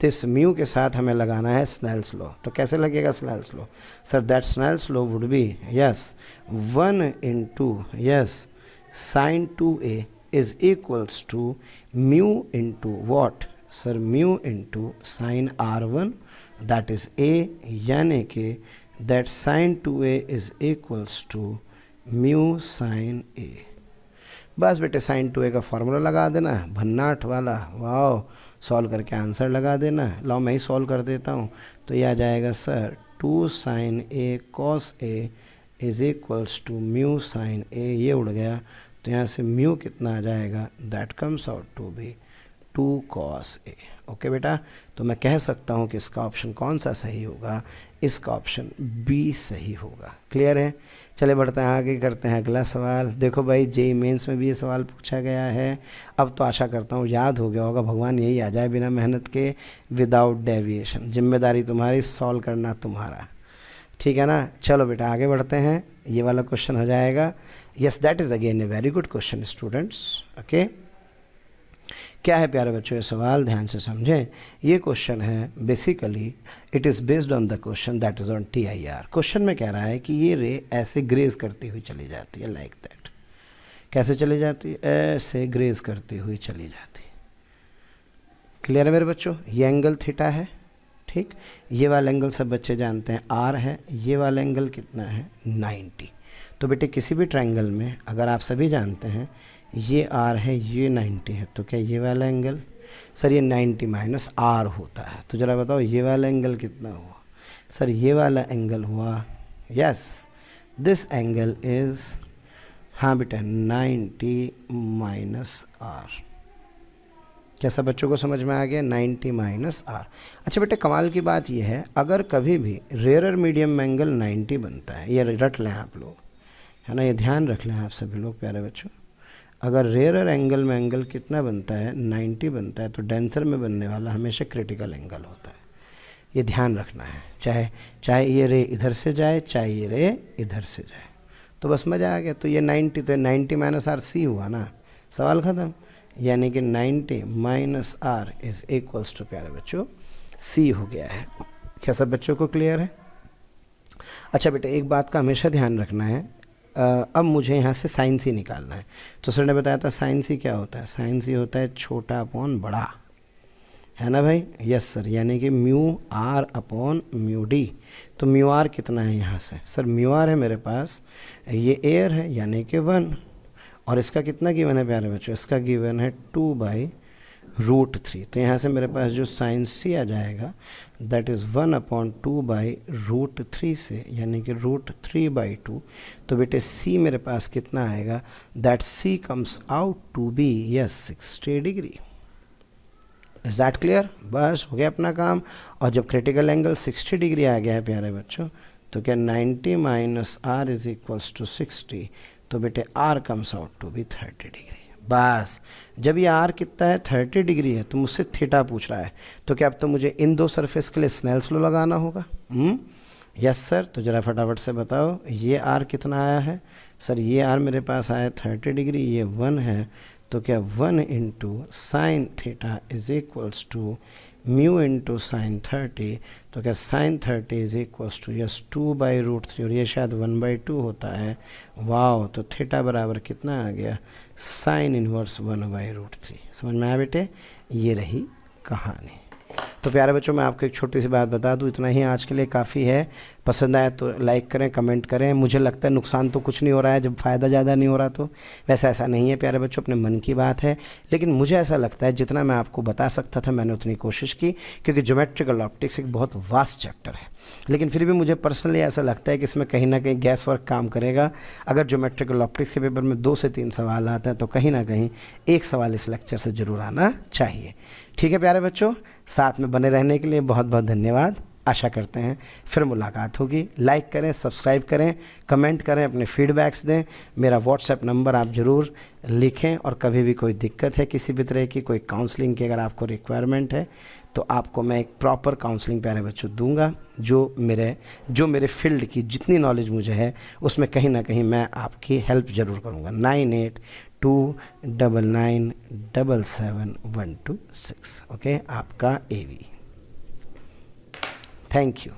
दिस म्यू के साथ हमें लगाना है स्नेल्स लॉ। तो कैसे लगेगा Snell's law? Sir that Snell's law would be yes 1 into yes sine 2A is equals to mu into what sir, mu into sine R1 that is A, यानी कि that sine 2A is equals to mu sine A। बस बेटे sign 2A का formula लगा देना, भन्नाट वाला, wow, solve करके आंसर लगा देना। लाओ मैं ही सॉल्व कर देता हूँ, तो ये आ जाएगा sir 2 sine A cos A is equals to mu sine A। ये उड़ गया, तो यहाँ से म्यू कितना आ जाएगा? That comes out to be 2 cos A। Okay बेटा, तो मैं कह सकता हूँ कि इसका ऑप्शन कौन सा सही होगा? इसका ऑप्शन बी सही होगा। क्लियर है? चले बढ़ते हैं आगे, करते हैं अगला सवाल। देखो भाई जेईई मेंस में भी ये सवाल पूछा गया है। अब तो आशा करता हूँ याद हो गया होगा, भगवान यही आ जाए बिना मेहनत के, विदाउट डेविएशन। जिम्मेदारी तुम्हारी, सॉल्व करना तुम्हारा, ठीक है ना। चलो बेटा आगे बढ़ते हैं, ये वाला क्वेश्चन हो जाएगा। Yes that is again a very good question students. Okay, क्या है प्यारे बच्चों ये सवाल, ध्यान से समझें। ये क्वेश्चन है basically it is based on the question that is on TIR। Question में कह रहा है कि ये रे ऐसे ग्रेज करती हुई चली जाती है, लाइक दैट। कैसे चली जाती है? ऐसे ग्रेज करती हुई चली जाती है। क्लियर है मेरे बच्चों? ये एंगल थीटा है, ठीक। ये वाला एंगल सब बच्चे जानते हैं R है। ये वाला एंगल कितना है? 90। तो बेटे किसी भी ट्रायंगल में अगर आप सभी जानते हैं ये R है, ये 90 है, तो क्या ये वाला एंगल सर ये 90 माइनस R होता है। तो ज़रा बताओ ये वाला एंगल कितना हुआ? सर ये वाला एंगल हुआ यस दिस एंगल इज़, हाँ बेटा 90 माइनस R। क्या सब बच्चों को समझ में आ गया? 90 माइनस R। अच्छा बेटे कमाल की बात यह है, अगर कभी भी रेयर मीडियम एंगल 90 बनता है, ये रट लें आप लोग, है ना, ये ध्यान रख लें आप सभी लोग प्यारे बच्चों। अगर रेयर एंगल में एंगल कितना बनता है? 90 बनता है, तो डेंसर में बनने वाला हमेशा क्रिटिकल एंगल होता है। ये ध्यान रखना है, चाहे ये रे इधर से जाए, चाहे ये रे इधर से जाए, तो बस मज़ा आ गया। तो ये 90, तो 90 माइनस R C हुआ ना, सवाल ख़त्म। यानी कि 90 minus R is equals to प्यारे बच्चों C हो गया है। क्या सब बच्चों को क्लियर है? अच्छा बेटे एक बात का हमेशा ध्यान रखना है, अब मुझे यहाँ से साइन C निकालना है। तो सर ने बताया था साइन C क्या होता है? साइन C होता है छोटा अपॉन बड़ा, है ना भाई? यस सर, यानी कि mu R upon mu D। तो म्यू R कितना है यहाँ से? सर म्यू R है मेरे पास, ये एयर है यानी कि 1, और इसका कितना गिवन है प्यारे बच्चों? इसका गिवन है 2/√3। तो यहाँ से मेरे पास जो साइन C आ जाएगा दैट इज़ 1/2/√3 से, यानी कि √3/2। तो बेटे C मेरे पास कितना आएगा? That C comes out to be yes 60 degree. Is that clear? बस हो गया अपना काम। और जब क्रिटिकल एंगल 60 डिग्री आ गया है प्यारे बच्चों, तो क्या 90 minus R is equals to 60, तो बेटे R comes out to be 30 degree. बस जब ये R कितना है? 30 डिग्री है, तो मुझसे थीटा पूछ रहा है, तो क्या अब तो मुझे इन दो सरफेस के लिए स्नेल्स लॉ लगाना होगा? Yes sir. तो ज़रा फटाफट से बताओ ये R कितना आया है? सर ये R मेरे पास आया 30 डिग्री, ये 1 है, तो क्या 1 into sine theta is equals to mu into sine 30। तो क्या sine 30 is equals to yes 2/√3, और ये शायद 1/2 होता है। वाओ, तो थीटा बराबर कितना आ गया? Sine inverse 1/√3। समझ में आया बेटे? ये रही कहानी। तो प्यारे बच्चों मैं आपको एक छोटी सी बात बता दूं, इतना ही आज के लिए काफ़ी है। पसंद आए तो लाइक करें, कमेंट करें। मुझे लगता है नुकसान तो कुछ नहीं हो रहा है जब फ़ायदा ज़्यादा नहीं हो रहा तो। वैसे ऐसा नहीं है प्यारे बच्चों, अपने मन की बात है, लेकिन मुझे ऐसा लगता है जितना मैं आपको बता सकता था मैंने उतनी कोशिश की, क्योंकि ज्योमेट्रिकल ऑप्टिक्स एक बहुत वास्ट चैप्टर है। लेकिन फिर भी मुझे पर्सनली ऐसा लगता है कि इसमें कहीं ना कहीं गैस वर्क काम करेगा। अगर ज्योमेट्रिकल ऑप्टिक्स के पेपर में 2 से 3 सवाल आते हैं तो कहीं ना कहीं एक सवाल इस लेक्चर से ज़रूर आना चाहिए। ठीक है प्यारे बच्चों, साथ में बने रहने के लिए बहुत बहुत धन्यवाद। आशा करते हैं फिर मुलाकात होगी। लाइक करें, सब्सक्राइब करें, कमेंट करें, अपने फीडबैक्स दें। मेरा व्हाट्सएप नंबर आप ज़रूर लिखें, और कभी भी कोई दिक्कत है किसी भी तरह की, कोई काउंसलिंग की अगर आपको रिक्वायरमेंट है तो आपको मैं एक प्रॉपर काउंसलिंग प्यारे बच्चों दूंगा। जो मेरे फील्ड की जितनी नॉलेज मुझे है उसमें कहीं ना कहीं मैं आपकी हेल्प ज़रूर करूंगा। 9829977126। ओके, आपका AV। Thank you.